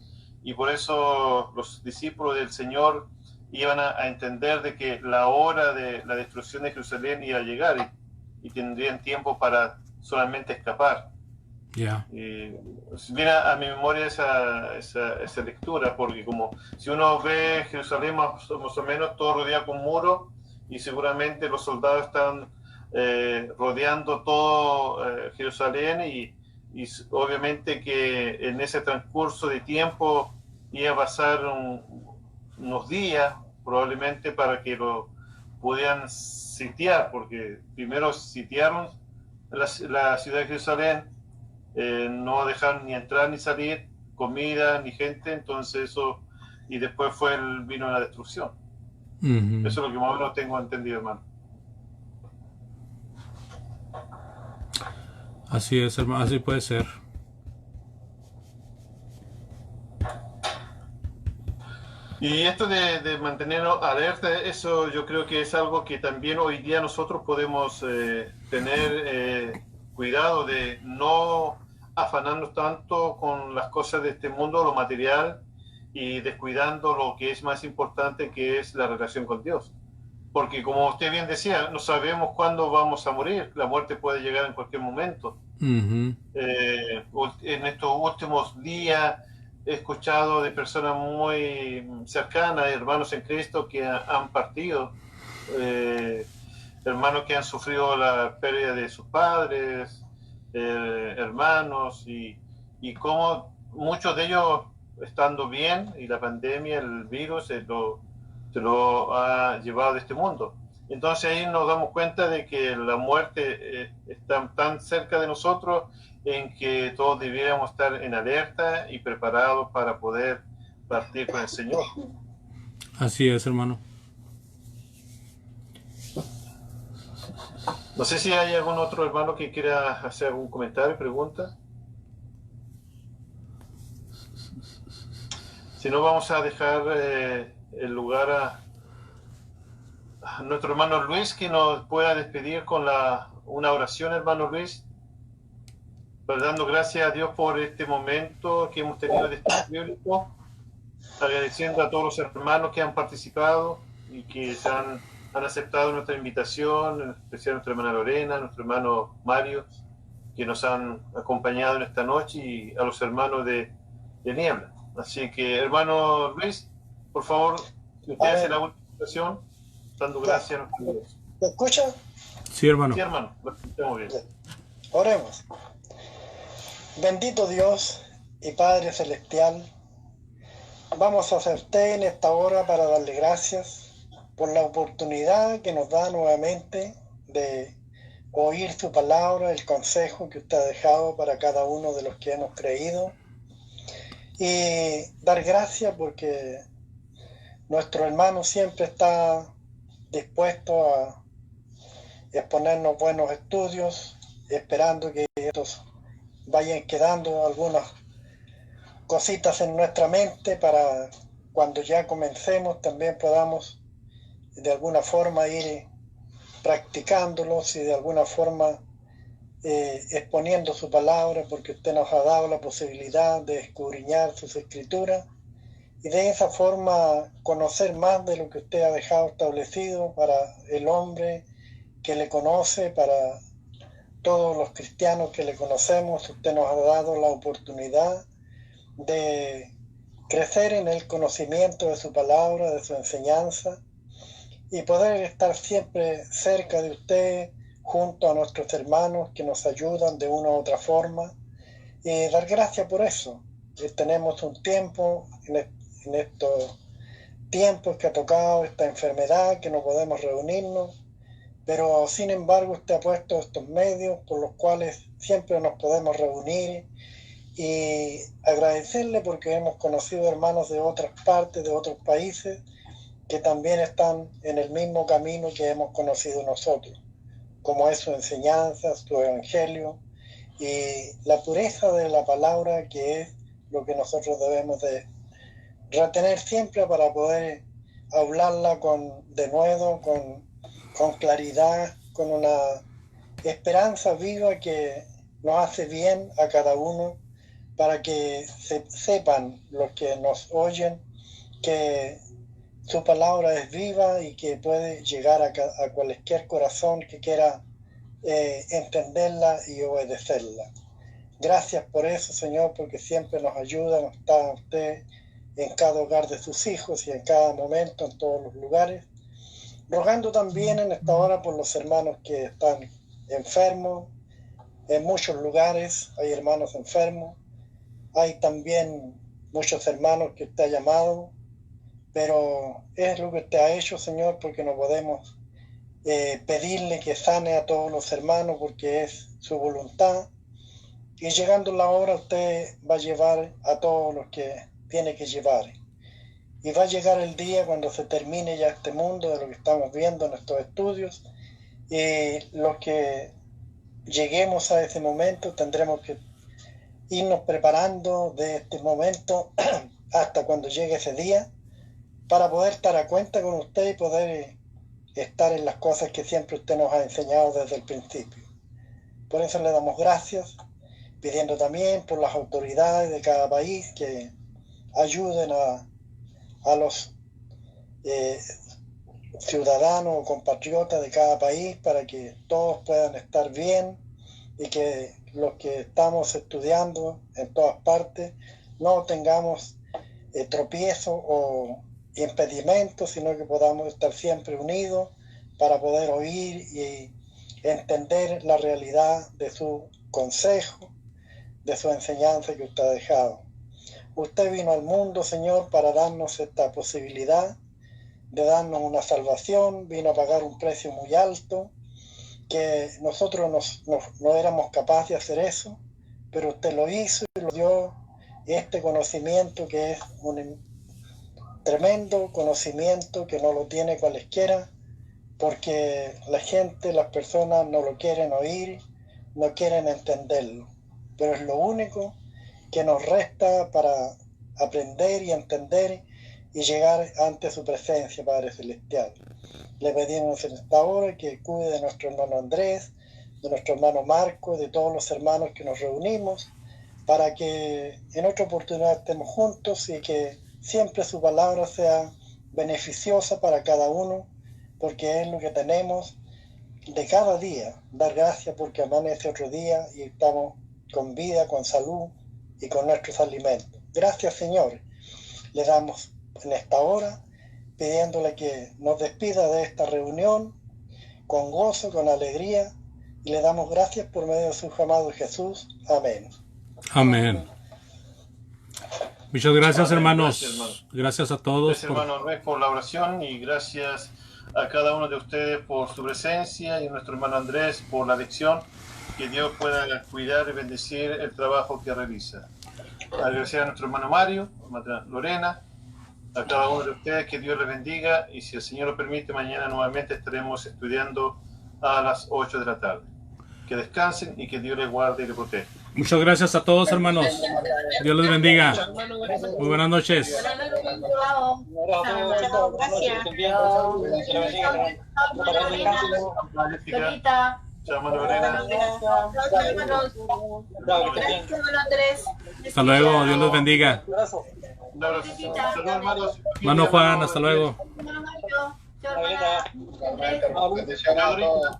y por eso los discípulos del Señor iban a entender de que la hora de la destrucción de Jerusalén iba a llegar y tendrían tiempo para solamente escapar.
Yeah.
Viene a mi memoria esa lectura, porque como si uno ve Jerusalén más o menos todo rodeado con muros, y seguramente los soldados están rodeando todo Jerusalén, y obviamente que en ese transcurso de tiempo iba a pasar unos días probablemente para que lo pudieran sitiar, porque primero sitiaron la ciudad de Jerusalén, no dejaron ni entrar ni salir comida ni gente, entonces eso, y después vino la destrucción. Eso es lo que más o menos tengo entendido, hermano.
Así es, hermano, así puede ser.
Y esto de mantenernos alerta, eso yo creo que es algo que también hoy día nosotros podemos tener cuidado de no afanarnos tanto con las cosas de este mundo, lo material, y descuidando lo que es más importante, que es la relación con Dios. Porque como usted bien decía, no sabemos cuándo vamos a morir, la muerte puede llegar en cualquier momento. En estos últimos días he escuchado de personas muy cercanas, hermanos en Cristo que han partido, hermanos que han sufrido la pérdida de sus padres, hermanos, y como muchos de ellos estando bien, y la pandemia, el virus, se lo ha llevado de este mundo. Entonces ahí nos damos cuenta de que la muerte está tan cerca de nosotros, en que todos debiéramos estar en alerta y preparados para poder partir con el Señor.
Así es, hermano.
No sé si hay algún otro hermano que quiera hacer algún comentario, pregunta. Si no, vamos a dejar el lugar a nuestro hermano Luis, que nos pueda despedir con una oración, hermano Luis, dando gracias a Dios por este momento que hemos tenido de estudio bíblico, agradeciendo a todos los hermanos que han participado y que han aceptado nuestra invitación, en especial a nuestra hermana Lorena, a nuestro hermano Mario, que nos han acompañado en esta noche, y a los hermanos de Niebla. Así que, hermano Luis, por favor, si usted hace la última invitación, dando gracias a nuestro Dios.
¿Me escucha?
Sí, hermano.
Sí, hermano, lo escuchamos bien.
Oremos. Bendito Dios y Padre Celestial, vamos a hacerte en esta hora para darle gracias por la oportunidad que nos da nuevamente de oír su palabra, el consejo que usted ha dejado para cada uno de los que hemos creído, y dar gracias porque nuestro hermano siempre está dispuesto a exponernos buenos estudios, esperando que estos vayan quedando algunas cositas en nuestra mente para cuando ya comencemos también podamos de alguna forma ir practicándolos y de alguna forma exponiendo su palabra, porque usted nos ha dado la posibilidad de escudriñar sus escrituras y de esa forma conocer más de lo que usted ha dejado establecido para el hombre que le conoce, para todos los cristianos que le conocemos. Usted nos ha dado la oportunidad de crecer en el conocimiento de su palabra, de su enseñanza, y poder estar siempre cerca de usted, junto a nuestros hermanos que nos ayudan de una u otra forma, y dar gracias por eso. Tenemos un tiempo, en estos tiempos que ha tocado esta enfermedad, que no podemos reunirnos, pero sin embargo usted ha puesto estos medios por los cuales siempre nos podemos reunir, y agradecerle porque hemos conocido hermanos de otras partes, de otros países, que también están en el mismo camino que hemos conocido nosotros, como es su enseñanza, su evangelio y la pureza de la palabra, que es lo que nosotros debemos de retener siempre para poder hablarla de nuevo, con claridad, con una esperanza viva que nos hace bien a cada uno, para que sepan los que nos oyen que su palabra es viva y que puede llegar a cualquier corazón que quiera entenderla y obedecerla. Gracias por eso, Señor, porque siempre nos ayuda, nos está usted en cada hogar de sus hijos y en cada momento, en todos los lugares. Rogando también en esta hora por los hermanos que están enfermos. En muchos lugares hay hermanos enfermos. Hay también muchos hermanos que usted ha llamado, pero es lo que usted ha hecho, Señor, porque no podemos pedirle que sane a todos los hermanos, porque es su voluntad. Y llegando la hora, usted va a llevar a todos los que tiene que llevar. Y va a llegar el día cuando se termine ya este mundo de lo que estamos viendo en estos estudios. Y los que lleguemos a ese momento tendremos que irnos preparando de este momento hasta cuando llegue ese día, para poder estar a cuenta con usted y poder estar en las cosas que siempre usted nos ha enseñado desde el principio. Por eso le damos gracias, pidiendo también por las autoridades de cada país que ayuden a los ciudadanos o compatriotas de cada país, para que todos puedan estar bien y que los que estamos estudiando en todas partes no tengamos tropiezos o impedimentos, sino que podamos estar siempre unidos para poder oír y entender la realidad de su consejo, de su enseñanza que usted ha dejado. Usted vino al mundo, Señor, para darnos esta posibilidad de darnos una salvación, vino a pagar un precio muy alto, que nosotros no éramos capaces de hacer eso, pero usted lo hizo y lo dio, este conocimiento que es un tremendo conocimiento que no lo tiene cualesquiera, porque la gente, las personas no lo quieren oír, no quieren entenderlo, pero es lo único que nos resta para aprender y entender y llegar ante su presencia, Padre Celestial. Le pedimos en esta hora que cuide de nuestro hermano Andrés, de nuestro hermano Marco, de todos los hermanos que nos reunimos, para que en otra oportunidad estemos juntos y que siempre su palabra sea beneficiosa para cada uno, porque es lo que tenemos de cada día, dar gracias porque amanece otro día y estamos con vida, con salud y con nuestros alimentos. Gracias, Señor. Le damos en esta hora, pidiéndole que nos despida de esta reunión con gozo, con alegría, y le damos gracias por medio de su amado Jesús. Amén.
Amén. Muchas gracias,
Amén.
hermanos.
Gracias, hermano.
Gracias a todos.
Gracias, hermano Andrés, por la oración, y gracias a cada uno de ustedes por su presencia, y a nuestro hermano Andrés por la lección. Que Dios pueda cuidar y bendecir el trabajo que realiza. Agradecer a nuestro hermano Mario, hermana Lorena, a cada uno de ustedes, que Dios les bendiga, y si el Señor lo permite, mañana nuevamente estaremos estudiando a las 8 de la tarde. Que descansen y que Dios les guarde y les proteja.
Muchas gracias a todos, hermanos. Dios les bendiga. Muy buenas noches.
Chao, gracias.
Lolita. Chao, hermano Lorena.
Hasta luego. Dios les bendiga.
Un abrazo. Saludos, hermanos.
Hermano Juan, hasta luego.
Bendiciones a todos.